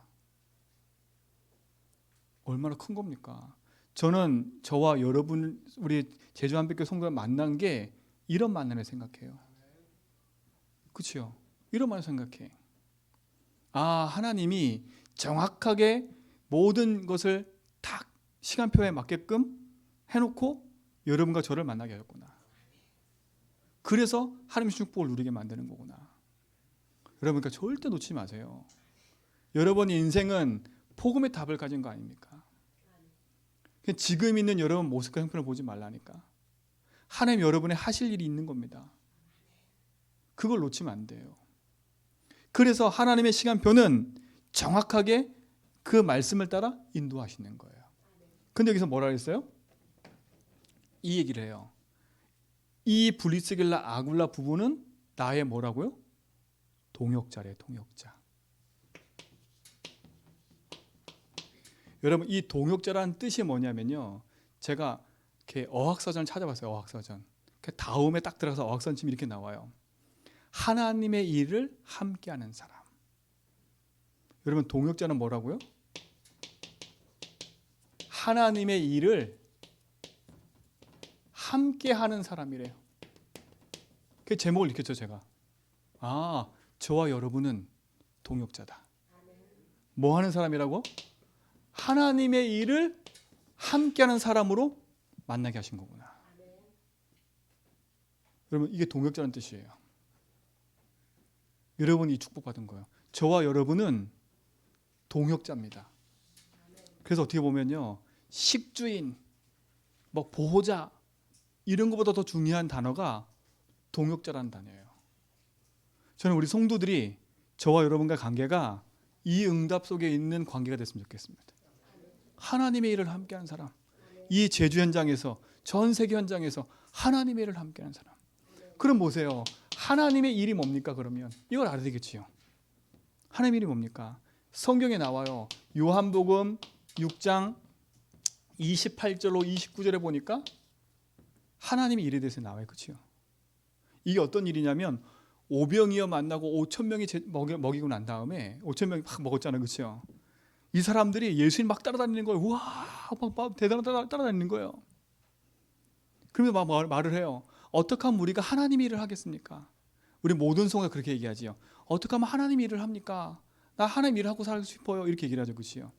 얼마나 큰 겁니까? 저는 저와 여러분 우리 제주 한백교 성도를 만난 게 이런 만남을 생각해요. 그렇죠? 이런 만남 생각해. 하나님이 정확하게 모든 것을 딱 시간표에 맞게끔 해놓고 여러분과 저를 만나게 하셨구나. 그래서 하나님의 축복을 누리게 만드는 거구나. 여러분, 그러니까 절대 놓치지 마세요. 여러분의 인생은 복음의 답을 가진 거 아닙니까? 지금 있는 여러분 모습과 형편을 보지 말라니까. 하나님 여러분의 하실 일이 있는 겁니다. 그걸 놓치면 안 돼요. 그래서 하나님의 시간표는 정확하게 그 말씀을 따라 인도하시는 거예요. 근데 여기서 뭐라 그랬어요? 이 얘기를 해요. 이 브리스길라 아굴라 부부는 나의 뭐라고요? 동역자래, 동역자. 여러분, 이 동역자라는 뜻이 뭐냐면요. 제가 이렇게 어학사전을 찾아봤어요. 어학사전. 다음에 딱 들어가서 어학사전 치면 이렇게 나와요. 하나님의 일을 함께하는 사람. 여러분, 동역자는 뭐라고요? 하나님의 일을 함께하는 사람이래요. 그 제목을 읽혔죠, 제가. 저와 여러분은 동역자다. 뭐 하는 사람이라고? 하나님의 일을 함께하는 사람으로 만나게 하신 거구나. 여러분, 이게 동역자라는 뜻이에요. 여러분이 축복받은 거예요. 저와 여러분은 동역자입니다. 그래서 어떻게 보면요, 식주인, 뭐 보호자 이런 것보다 더 중요한 단어가 동역자라는 단어예요. 저는 우리 성도들이 저와 여러분과 관계가 이 응답 속에 있는 관계가 됐으면 좋겠습니다. 하나님의 일을 함께하는 사람, 이 제주 현장에서, 전 세계 현장에서 하나님의 일을 함께하는 사람. 그럼 보세요, 하나님의 일이 뭡니까? 그러면 이걸 알아야 되겠지요. 하나님의 일이 뭡니까? 성경에 나와요. 요한복음 6장 28절로 29절에 보니까 하나님의 일에 대해서 나와요. 그렇죠? 이게 어떤 일이냐면 오병이어 만나고 5,000명이 먹이고 난 다음에 5,000명이 막 먹었잖아요. 그렇죠? 이 사람들이 예수님 막 따라다니는 거예요. 우와, 막 대단하다 따라다니는 거예요. 그러면서 막 말을 해요. 어떻게 하면 우리가 하나님의 일을 하겠습니까? 우리 모든 성도가 그렇게 얘기하지요. 어떻게 하면 하나님의 일을 합니까? 나 하나님 일을 하고 살고 싶어요. 이렇게 얘기를 하죠. 그렇죠?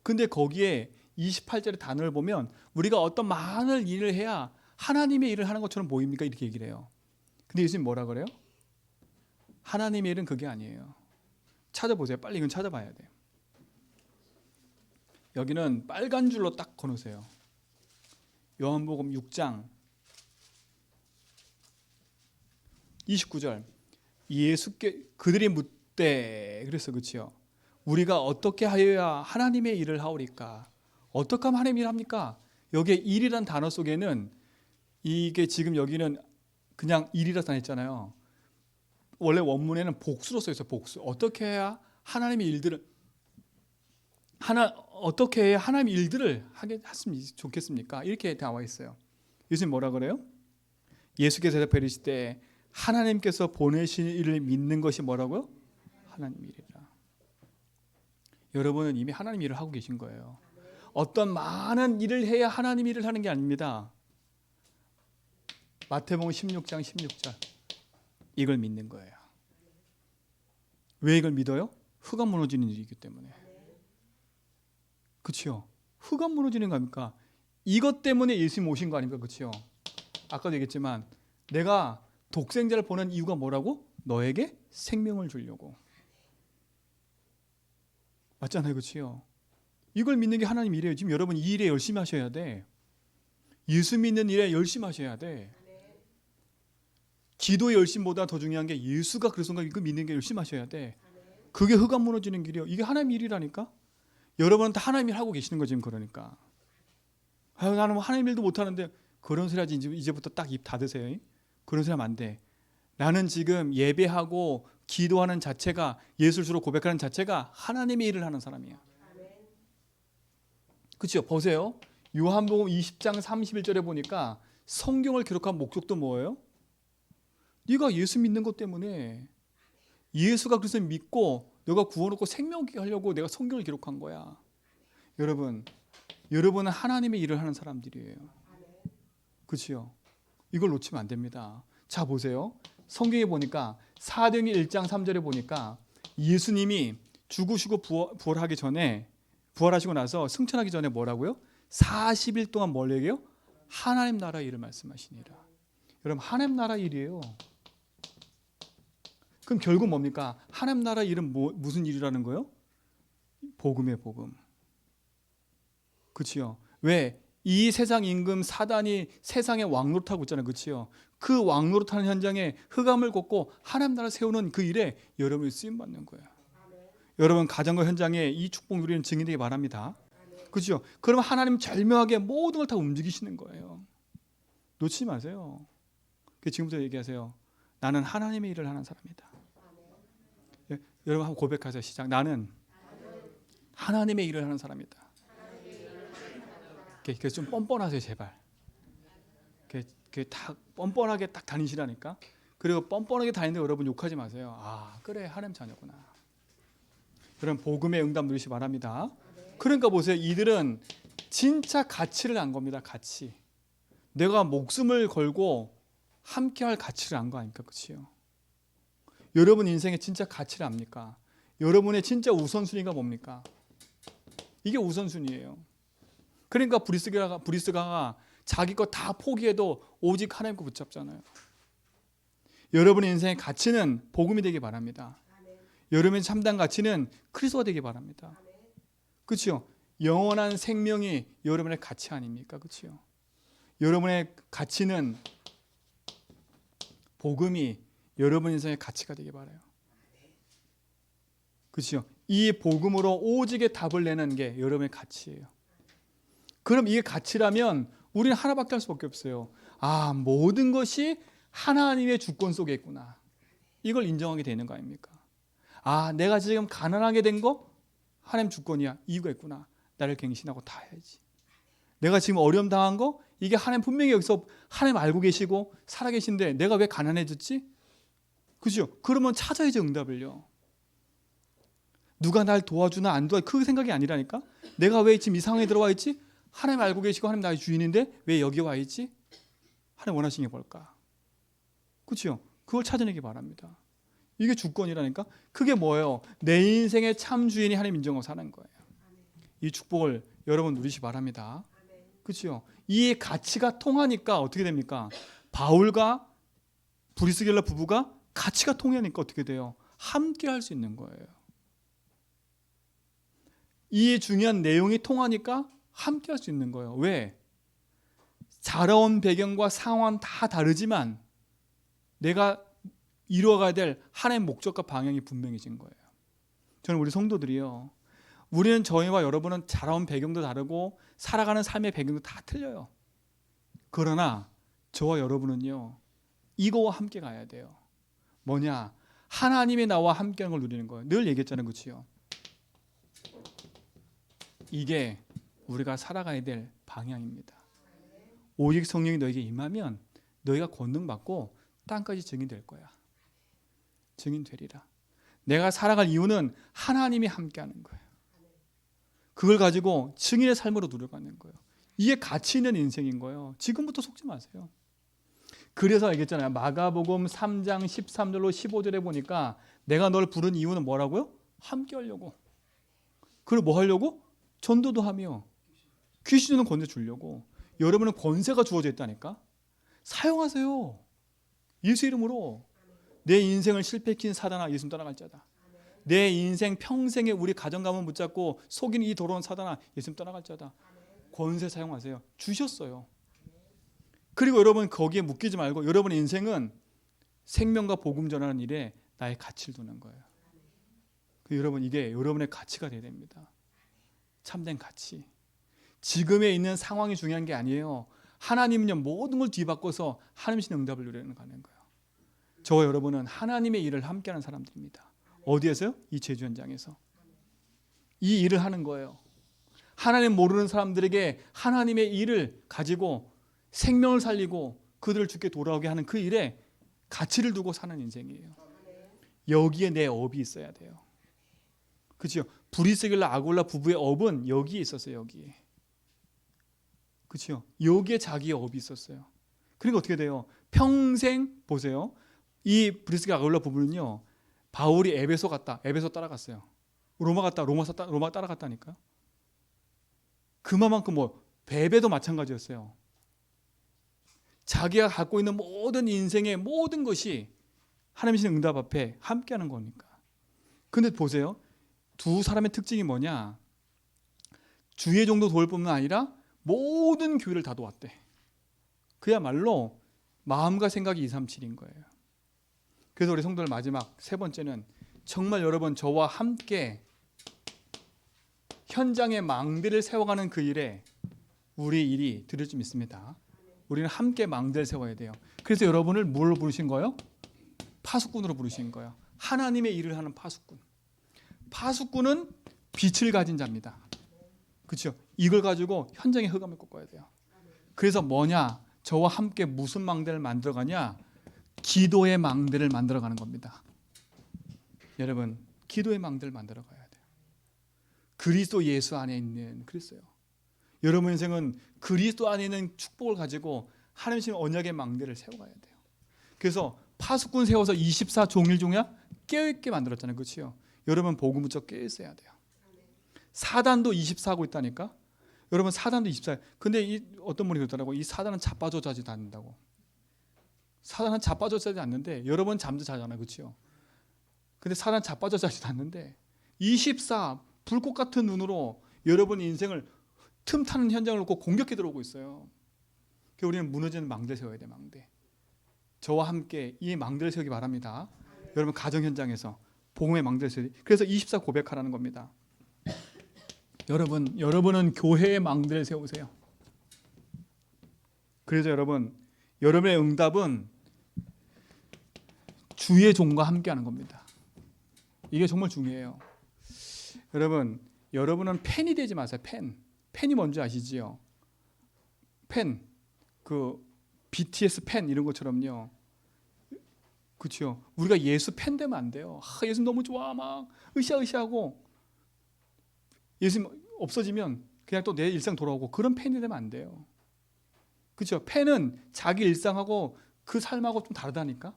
근데 거기에 28절의 단어를 보면 우리가 어떤 많은 일을 해야 하나님의 일을 하는 것처럼 보입니까? 이렇게 얘기를 해요. 근데 예수님 뭐라 그래요? 하나님의 일은 그게 아니에요. 찾아보세요. 빨리 이건 찾아봐야 돼요. 여기는 빨간 줄로 딱 거놓으세요. 요한복음 6장 29절. 예수께 그들이 묻되 그랬어. 그렇죠? 우리가 어떻게 하여야 하나님의 일을 하오리까? 어떻게 하면 하나님의 일을 합니까? 여기에 일이란 단어 속에는 이게 지금 여기는 그냥 일이라서 안 했잖아요. 원래 원문에는 복수로 써 있어요. 복수. 어떻게 해야 하나님의 일들을 어떻게 해야 하나님의 일들을 하게 했으면 좋겠습니까? 이렇게 나와 있어요. 예수님 뭐라 그래요? 예수께서 대답해 이르시되 하나님께서 보내신 일을 믿는 것이 뭐라고요? 하나님 일이라. 여러분은 이미 하나님 일을 하고 계신 거예요. 어떤 많은 일을 해야 하나님 일을 하는 게 아닙니다. 마태복음 16장 16절 이걸 믿는 거예요. 왜 이걸 믿어요? 흙안 무너지는 일이기 때문에. 그렇죠? 흙안 무너지는 거 아닙니까? 이것 때문에 예수님 오신 거 아닙니까? 그렇죠? 아까도 얘기했지만 내가 독생자를 보낸 이유가 뭐라고? 너에게 생명을 주려고. 맞잖아요. 그렇죠? 이걸 믿는 게 하나님 일이에요. 지금 여러분 이 일에 열심히 하셔야 돼. 예수 믿는 일에 열심히 하셔야 돼. 기도의 열심보다 더 중요한 게 예수가 그래서 이거 믿는 게 열심히 하셔야 돼. 그게 흙 안 무너지는 길이에요. 이게 하나님 일이라니까. 여러분은 다 하나님 일 하고 계시는 거지. 그러니까 나는 하나님 일도 못하는데 그런 소리 하지. 이제부터 딱 입 닫으세요. 그런 소리 하면 안 돼. 나는 지금 예배하고 기도하는 자체가, 예수를 주로 고백하는 자체가 하나님의 일을 하는 사람이야. 그렇죠? 보세요. 요한복음 20장 31절에 보니까 성경을 기록한 목적도 뭐예요? 네가 예수 믿는 것 때문에, 예수가 그래서 믿고 너가 구원 얻고 생명 얻게 하려고 내가 성경을 기록한 거야. 여러분은 하나님의 일을 하는 사람들이에요. 그렇죠? 이걸 놓치면 안 됩니다. 자, 보세요. 성경에 보니까 사도행전 1장 3절에 보니까 예수님이 죽으시고 부활하기 전에, 부활하시고 나서 승천하기 전에 뭐라고요? 40일 동안 뭘 얘기해요? 하나님 나라 일을 말씀하시니라. 여러분, 하나님 나라 일이에요. 그럼 결국 뭡니까? 하나님 나라 일은 무슨 일이라는 거예요? 복음의 복음. 그렇죠? 왜? 이 세상 임금 사단이 세상에 왕노릇하고 있잖아요. 그렇죠? 그 왕노릇하는 현장에 흑암을 걷고 하나님 나라 세우는 그 일에 여러분이 쓰임받는 거예요. 여러분 가정과 현장에 이 축복 누리는 증인되기 바랍니다. 그렇죠? 그러면 하나님 절묘하게 모든 걸 다 움직이시는 거예요. 놓치지 마세요. 지금부터 얘기하세요. 나는 하나님의 일을 하는 사람이다. 여러분 한번 고백하세요. 시작. 나는 하나님의 일을 하는 사람이다. 그래서 좀 뻔뻔하세요. 제발. 다 뻔뻔하게 딱 다니시라니까. 그리고 뻔뻔하게 다니는데 여러분 욕하지 마세요. 아, 그래, 하나님 자녀구나. 여러분 복음의 응답 누리시기 바랍니다. 그러니까 보세요. 이들은 진짜 가치를 안 겁니다. 가치. 내가 목숨을 걸고 함께할 가치를 안 거 아닙니까? 그렇죠? 여러분 인생에 진짜 가치를 압니까? 여러분의 진짜 우선순위가 뭡니까? 이게 우선순위예요. 그러니까 브리스가가 자기 거 다 포기해도 오직 하나님 거 붙잡잖아요. 여러분의 인생의 가치는 복음이 되기 바랍니다. 여러분의 참된 가치는 그리스도가 되기 바랍니다. 그렇죠? 영원한 생명이 여러분의 가치 아닙니까? 그렇죠? 여러분의 가치는 복음이 여러분 인생의 가치가 되기 바라요. 그렇죠? 이 복음으로 오직의 답을 내는 게 여러분의 가치예요. 그럼 이게 가치라면 우리는 하나밖에 할 수밖에 없어요. 모든 것이 하나님의 주권 속에 있구나. 이걸 인정하게 되는 거 아닙니까? 내가 지금 가난하게 된 거 하나님 주권이야. 이유가 있구나. 나를 갱신하고 다 해야지. 내가 지금 어려움 당한 거 이게 하나님 분명히 여기서 하나님 알고 계시고 살아계신데 내가 왜 가난해졌지? 그죠? 그러면 찾아야지 응답을요. 누가 날 도와주나 안 도와주나 그 생각이 아니라니까. 내가 왜 지금 이 상황에 들어와 있지? 하나님 알고 계시고 하나님 나의 주인인데 왜 여기 와 있지? 하나님 원하시는 게 뭘까? 그렇죠? 그걸 찾아내기 바랍니다. 이게 주권이라니까. 그게 뭐예요? 내 인생의 참 주인이 하나님 인정하고 사는 거예요. 이 축복을 여러분 누리시 바랍니다. 그렇죠? 이 가치가 통하니까 어떻게 됩니까? 바울과 브리스길라 부부가 가치가 통하니까 어떻게 돼요? 함께 할 수 있는 거예요. 이 중요한 내용이 통하니까 함께 할 수 있는 거예요. 왜? 자라온 배경과 상황은 다 다르지만 내가 이루어가야 될 하나님의 목적과 방향이 분명해진 거예요. 저는 우리 성도들이요, 우리는 저희와 여러분은 자라온 배경도 다르고 살아가는 삶의 배경도 다 틀려요. 그러나 저와 여러분은요, 이거와 함께 가야 돼요. 뭐냐? 하나님이 나와 함께하는 걸 누리는 거예요. 늘 얘기했잖아요. 그렇지요? 이게 우리가 살아가야 될 방향입니다. 오직 성령이 너에게 임하면 너희가 권능받고 땅까지 증인될 거야. 증인되리라. 내가 살아갈 이유는 하나님이 함께하는 거예요. 그걸 가지고 증인의 삶으로 누려가는 거예요. 이게 가치 있는 인생인 거예요. 지금부터 속지 마세요. 그래서 얘기했잖아요. 마가복음 3장 13절로 15절에 보니까 내가 널 부른 이유는 뭐라고요? 함께 하려고. 그리고 뭐 하려고? 전도도 하며 귀신은 권세 주려고. 여러분은 권세가 주어져 있다니까. 사용하세요. 예수 이름으로. 내 인생을 실패시킨 사단아, 예수님 따라갈 자다. 내 인생 평생에 우리 가정 가문 붙잡고 속이는 이 더러운 사단아, 예수님 따라갈 자다. 권세 사용하세요. 주셨어요. 그리고 여러분 거기에 묶이지 말고 여러분의 인생은 생명과 복음 전하는 일에 나의 가치를 두는 거예요. 여러분 이게 여러분의 가치가 되어야 됩니다. 참된 가치. 지금에 있는 상황이 중요한 게 아니에요. 하나님은요, 모든 걸 뒤바꿔서 하나님이신 응답을 누리는 가는 거예요. 저와 여러분은 하나님의 일을 함께하는 사람들입니다. 어디에서요? 이 제주 현장에서. 이 일을 하는 거예요. 하나님 모르는 사람들에게 하나님의 일을 가지고 생명을 살리고 그들을 주께 돌아오게 하는 그 일에 가치를 두고 사는 인생이에요. 여기에 내 업이 있어야 돼요. 그렇죠? 브리스길라 아굴라 부부의 업은 여기에 있었어요. 여기에. 그렇죠? 여기에 자기의 업이 있었어요. 그러니까 어떻게 돼요? 평생 보세요. 이 브리스길라 아굴라 부부는요, 바울이 에베소 갔다, 에베소 따라갔어요. 로마 갔다, 로마 따라갔다니까. 그만큼 베베도 마찬가지였어요. 자기가 갖고 있는 모든 인생의 모든 것이 하나님이신 응답 앞에 함께하는 거니까. 근데 보세요. 두 사람의 특징이 뭐냐? 주의 정도 도울 뿐만 아니라 모든 교회를 다 도왔대. 그야말로 마음과 생각이 237인 거예요. 그래서 우리 성도들 마지막 세 번째는 정말 여러분 저와 함께 현장의 망대를 세워가는 그 일에 우리 일이 들을 좀 있습니다. 우리는 함께 망대를 세워야 돼요. 그래서 여러분을 뭘로 부르신 거예요? 파수꾼으로 부르신 거예요. 하나님의 일을 하는 파수꾼. 파수꾼은 빛을 가진 자입니다. 그렇죠? 이걸 가지고 현장의 흑암을 꺾어야 돼요. 그래서 뭐냐? 저와 함께 무슨 망대를 만들어가냐? 기도의 망대를 만들어가는 겁니다. 여러분, 기도의 망대를 만들어가야 돼요. 그리스도 예수 안에 있는 그리스도요. 여러분 인생은 그리스도 안에 있는 축복을 가지고 하나님의 언약의 망대를 세워가야 돼요. 그래서 파수꾼 세워서 24종일 종야 깨어있게 만들었잖아요. 그렇죠? 여러분 복음 붙여 깨어있어야 돼요. 사단도 24하고 있다니까. 여러분 사단도 24. 근데 어떤 분이 그러더라고. 이 사단은 자빠져 자지도 않는다고. 사단은 자빠져 자지 않는데 여러분 잠도 자잖아요. 그렇죠? 근데 사단은 자빠져 자지도 않는데 24 불꽃 같은 눈으로 여러분 인생을 틈타는 현장을 놓고 공격해 들어오고 있어요. 그래서 우리는 무너지는 망대를 세워야 돼. 망대. 저와 함께 이 망대를 세우기 바랍니다. 여러분 가정 현장에서 복음의 망대를 세워야 돼. 그래서 24 고백하라는 겁니다. 여러분은 교회의 망대를 세우세요. 그래서 여러분의 응답은 주의 종과 함께하는 겁니다. 이게 정말 중요해요. 여러분은 팬이 되지 마세요. 팬이 뭔지 아시지요? 팬, BTS 팬 이런 것처럼요. 그렇죠? 우리가 예수 팬 되면 안 돼요. 예수 너무 좋아 막 으쌰으쌰하고 예수 없어지면 그냥 또 내 일상 돌아오고 그런 팬이 되면 안 돼요. 그렇죠? 팬은 자기 일상하고 그 삶하고 좀 다르다니까.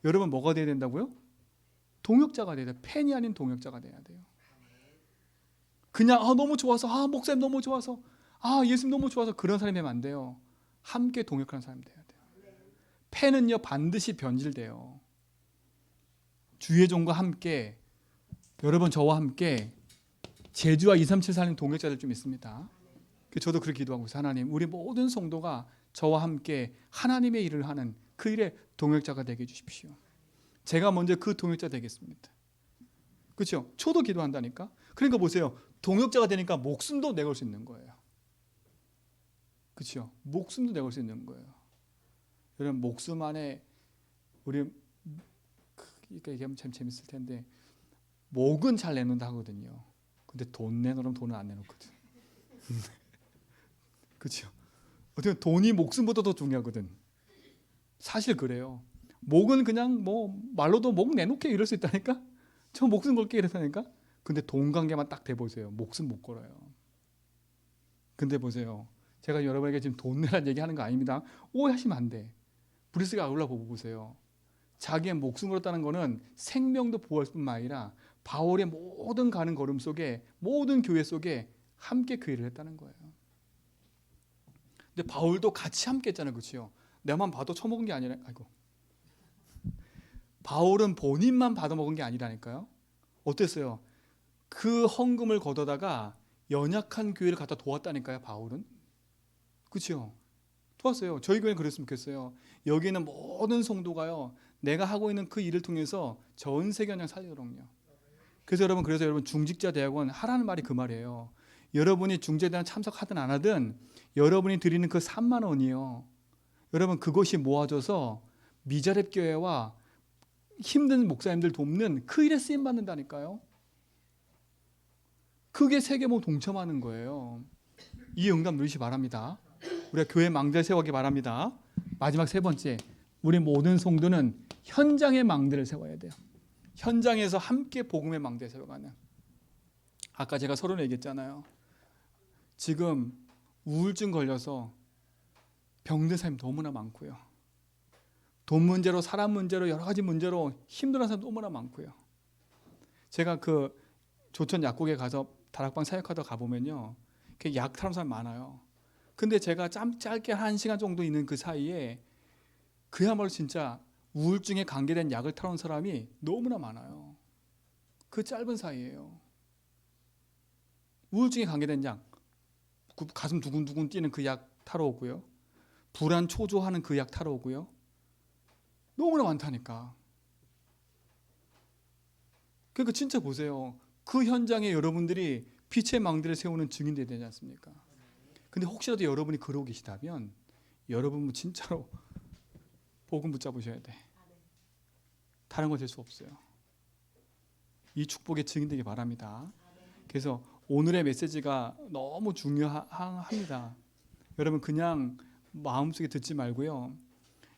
여러분 뭐가 돼야 된다고요? 동역자가 돼야 돼요. 팬이 아닌 동역자가 돼야 돼요. 그냥 너무 좋아서 목사님 너무 좋아서 예수님 너무 좋아서 그런 사람이 되면 안 돼요. 함께 동역하는 사람이 돼야 돼요. 팬은요 반드시 변질돼요. 주의 종과 함께 여러분 저와 함께 제주와 237 살린 동역자들 좀 있습니다. 저도 그렇게 기도하고 있어요. 하나님 우리 모든 성도가 저와 함께 하나님의 일을 하는 그 일에 동역자가 되게 해주십시오. 제가 먼저 그 동역자 되겠습니다. 그렇죠? 저도 기도한다니까. 그러니까 보세요. 동역자가 되니까 목숨도 내걸 수 있는 거예요. 그렇죠? 목숨도 내걸 수 있는 거예요. 여러분 목숨 안에 우리 그러니까 얘기하면 참 재밌을 텐데 목은 잘 내놓는다 하거든요. 근데 돈 내놓으면 돈은 안 내놓거든. 그렇죠? 어떻게 돈이 목숨보다 더 중요하거든. 사실 그래요. 목은 그냥 말로도 목 내놓게 이럴 수 있다니까. 저 목숨 걸게 이랬다니까. 근데 돈 관계만 딱 대보세요. 목숨 못 걸어요. 근데 보세요. 제가 여러분에게 지금 돈 내라는 얘기하는 거 아닙니다. 오해하시면 안 돼. 브리스가 아울라 보세요. 자기의 목숨 걸었다는 거는 생명도 보호할 뿐만 아니라 바울의 모든 가는 걸음 속에 모든 교회 속에 함께 그 일을 했다는 거예요. 근데 바울도 같이 함께 했잖아요. 그렇죠? 내만 봐도 처먹은 게 아니라 바울은 본인만 받아먹은 게 아니라니까요. 어땠어요? 그 헌금을 걷어다가 연약한 교회를 갖다 도왔다니까요. 바울은. 그렇죠? 도왔어요. 저희 교회는 그랬으면 좋겠어요. 여기는 모든 성도가요. 내가 하고 있는 그 일을 통해서 전 세계 그냥 살리도록요. 그래서 여러분 중직자 대학원 하라는 말이 그 말이에요. 여러분이 중재대학 참석하든 안 하든 여러분이 드리는 그 3만 원이요. 여러분 그것이 모아져서 미자렙 교회와 힘든 목사님들 돕는 그 일에 쓰임 받는다니까요. 그게 세계모 동참하는 거예요. 이 응답 누리시 바랍니다. 우리가 교회 망대를 세우기 바랍니다. 마지막 세 번째, 우리 모든 성도는 현장의 망대를 세워야 돼요. 현장에서 함께 복음의 망대 세워가는. 아까 제가 서론에 얘기했잖아요. 지금 우울증 걸려서 병든 사람이 너무나 많고요. 돈 문제로 사람 문제로 여러 가지 문제로 힘들어하는 사람 너무나 많고요. 제가 그 조천 약국에 가서 다락방 사역하다 가보면요. 약 타는 사람 많아요. 근데 제가 짧게 1시간 정도 있는 그 사이에 그야말로 진짜 우울증에 관계된 약을 타는 사람이 너무나 많아요. 그 짧은 사이에요. 우울증에 관계된 약, 가슴 두근두근 뛰는 그 약 타러 오고요. 불안 초조하는 그 약 타러 오고요. 너무나 많다니까. 그러니까 진짜 보세요. 그 현장에 여러분들이 빛의 망대를 세우는 증인들이 되지 않습니까? 근데 혹시라도 여러분이 그러고 계시다면 여러분 진짜로 복음 붙잡으셔야 돼. 다른 건 될 수 없어요. 이 축복의 증인되기 바랍니다. 그래서 오늘의 메시지가 너무 중요합니다. 여러분 그냥 마음속에 듣지 말고요.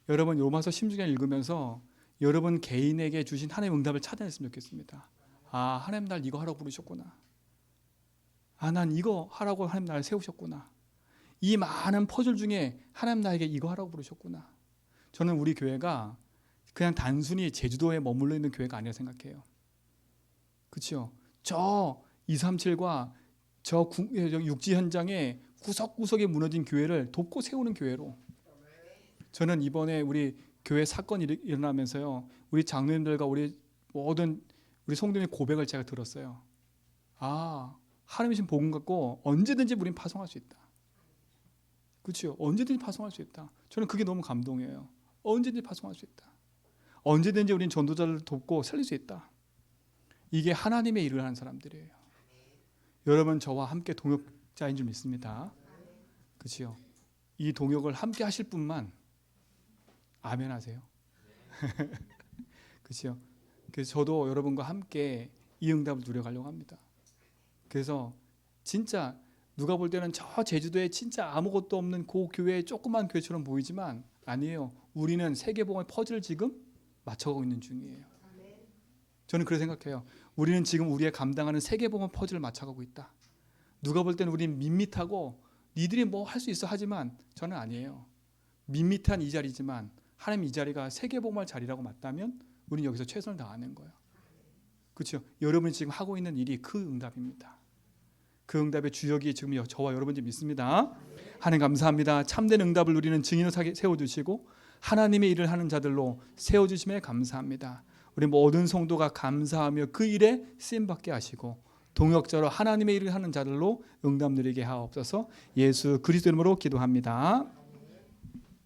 여러분 로마서 16장 읽으면서 여러분 개인에게 주신 하나님의 응답을 찾아냈으면 좋겠습니다. 하나님 날 이거 하라고 부르셨구나. 난 이거 하라고 하나님 날 세우셨구나. 이 많은 퍼즐 중에 하나님 나에게 이거 하라고 부르셨구나. 저는 우리 교회가 그냥 단순히 제주도에 머물러 있는 교회가 아니라 생각해요. 그렇죠? 저 237과 저 육지 현장에 구석구석에 무너진 교회를 돕고 세우는 교회로. 저는 이번에 우리 교회 사건이 일어나면서요, 우리 장로님들과 우리 모든 우리 성도님의 고백을 제가 들었어요. 하나님의 신 복음 갖고 언제든지 우린 파송할 수 있다. 그렇죠? 언제든지 파송할 수 있다. 저는 그게 너무 감동이에요. 언제든지 파송할 수 있다. 언제든지 우린 전도자를 돕고 살릴 수 있다. 이게 하나님의 일을 하는 사람들이에요. 여러분 저와 함께 동역자인 줄 믿습니다. 그렇죠? 이 동역을 함께 하실 분만 아멘 하세요. 그렇죠? 그래서 저도 여러분과 함께 이 응답을 누려가려고 합니다. 그래서 진짜 누가 볼 때는 저 제주도에 진짜 아무것도 없는 그 교회, 조그만 교회처럼 보이지만 아니에요. 우리는 세계복음의 퍼즐을 지금 맞춰가고 있는 중이에요. 저는 그렇게 생각해요. 우리는 지금 우리의 감당하는 세계복음 퍼즐을 맞춰가고 있다. 누가 볼 때는 우리는 밋밋하고 니들이 뭐 할 수 있어 하지만 저는 아니에요. 밋밋한 이 자리지만 하나님 이 자리가 세계복음할 자리라고 맞다면 우리는 여기서 최선을 다하는 거예요. 그렇죠? 여러분이 지금 하고 있는 일이 그 응답입니다. 그 응답의 주역이 지금 저와 여러분들 믿습니다. 하나님 감사합니다. 참된 응답을 누리는 증인을 세워주시고 하나님의 일을 하는 자들로 세워주심에 감사합니다. 우리 모든 성도가 감사하며 그 일에 쓰임받게 하시고 동역자로 하나님의 일을 하는 자들로 응답 누리게 하옵소서. 예수 그리스도 이름으로 기도합니다.